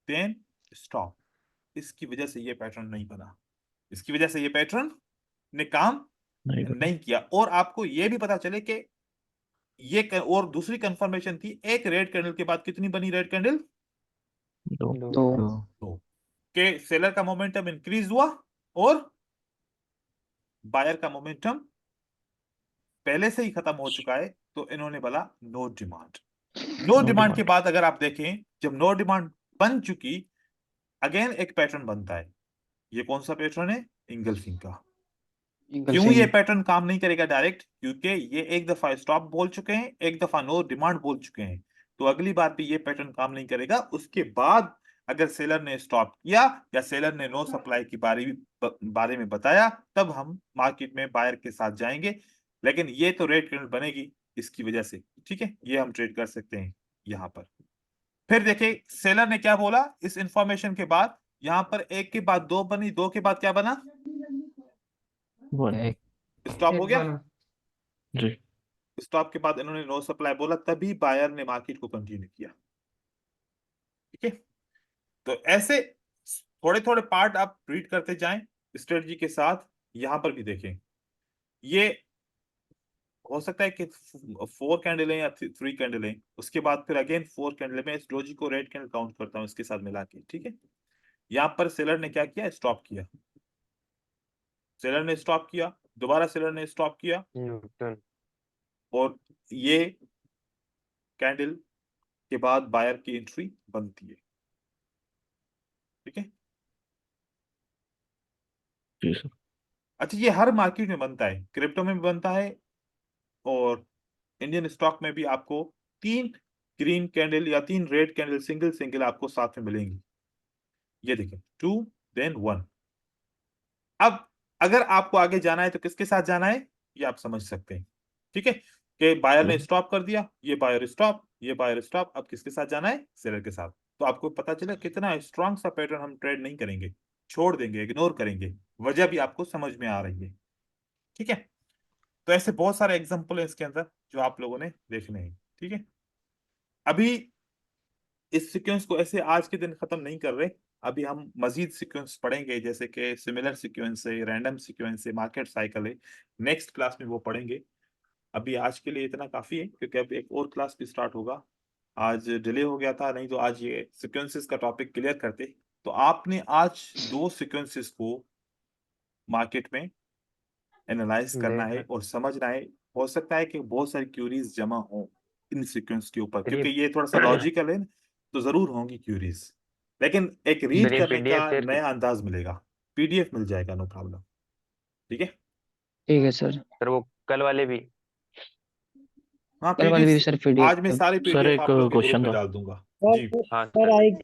देन स्टॉप, इसकी वजह से ये पैटर्न नहीं बना, इसकी वजह से ये पैटर्न ने काम नहीं बना। नहीं किया। और आपको यह भी पता चले कि और दूसरी कंफर्मेशन थी, एक रेड कैंडल के बाद कितनी बनी रेड कैंडल, दो दो तो के सेलर का मोमेंटम इंक्रीज हुआ और बायर का मोमेंटम पहले से ही खत्म हो चुका है, तो इन्होंने बोला नो डिमांड। नो डिमांड के बाद अगर आप देखें, जब नो डिमांड बन चुकी, अगेन एक पैटर्न बनता है। ये कौन सा पैटर्न है? इंगल्फिंग का। क्यों ये पैटर्न काम नहीं करेगा डायरेक्ट? क्योंकि ये एक दफा स्टॉप बोल चुके हैं, एक दफा नो डिमांड बोल चुके हैं, तो अगली बार भी ये पैटर्न काम नहीं करेगा। उसके बाद अगर सेलर ने स्टॉप किया या सेलर ने नो सप्लाई की बारे में बताया, तब हम मार्केट में बायर के साथ जाएंगे। लेकिन ये तो रेड कैंडल बनेगी इसकी वजह से, ठीक है, ये हम ट्रेड कर सकते हैं यहां पर। फिर देखिए सेलर ने क्या बोला इस इंफॉर्मेशन के बाद। यहां पर एक के बाद दो बनी, दो के बाद क्या बना? वन स्टॉप हो एक गया। बना जी स्टॉप के बाद इन्होंने नो सप्लाई बोला, तभी बायर ने मार्केट को कंटिन्यू किया। ठीक है, तो ऐसे थोड़े थोड़े पार्ट आप रीड करते जाएं स्ट्रेटजी के साथ। यहां पर भी देखें, ये हो सकता है कि 4 कैंडल है या 3 कैंडल है, उसके बाद फिर अगेन 4 कैंडल में इस डोजी को रेड कैंडल काउंट करता हूं इसके साथ मिला के। ठीक है, यहां पर सेलर ने क्या किया? स्टॉप किया। सेलर ने स्टॉप किया, दोबारा सेलर ने स्टॉप किया, न्यूटन और ये कैंडल के बाद बायर की एंट्री बनती है। ठीक है, जी सर। अच्छा ये हर मार्केट में बनता है, क्रिप्टो में भी बनता है, और इंडियन स्टॉक में भी आपको 3 ग्रीन कैंडल या 3 रेड कैंडल सिंगल सिंगल आपको साथ में मिलेंगी। ये देखें 2 then 1। अब अगर आपको आगे जाना है तो किसके साथ जाना है ये आप समझ सकते हैं। ठीक है, कि बायर ने स्टॉप कर दिया, ये बायर स्टॉप, ये बायर स्टॉप, अब किसके साथ जाना है? सेलर के साथ। तो आपको पता चला कितना स्ट्रॉन्ग सा पैटर्न हम ट्रेड नहीं करेंगे, छोड़ देंगे, इग्नोर करेंगे। वजह भी आपको समझ में आ रही है। ठीक है, तो ऐसे बहुत सारे एग्जांपल है इसके अंदर जो आप लोगों ने देखने हैं। ठीक है, अभी इस सीक्वेंस को ऐसे आज के दिन खत्म नहीं कर रहे, अभी हम मजीद सीक्वेंस पढ़ेंगे, जैसे कि सिमिलर सीक्वेंस है, रैंडम सीक्वेंस है, मार्केट साइकिल है। नेक्स्ट क्लास में वो पढ़ेंगे। अभी आज के लिए इतना काफी है, क्योंकि अब एक और क्लास भी स्टार्ट होगा। आज डिले हो गया था, नहीं तो आज ये सीक्वेंसेस का टॉपिक क्लियर करते। तो आपने आज 2 सीक्वेंसेस को मार्केट में एनालाइज करना है देखा और समझना है। हो सकता है कि बहुत सारी क्यूरीज जमा हो इन सीक्वेंस के ऊपर, चलिए क्योंकि ये थोड़ा सा लॉजिकल है, तो जरूर होंगी क्यूरीज, लेकिन एक रीड चलिए करने पीडीएफ का शेयर नया अंदाज मिलेगा। पीडीएफ मिल जाएगा, नो प्रॉब्लम। ठीक है, ठीक है सर। सर वो कल वाले भी हाँ कल वाले भी पीडीएफ सर आज मैं पीडीएफ सारे सर पीडीएफ एक आप लोग के ग्रुप क्वेश्चन में था। डाल दूंगा। सर जी हाँ सर सर एक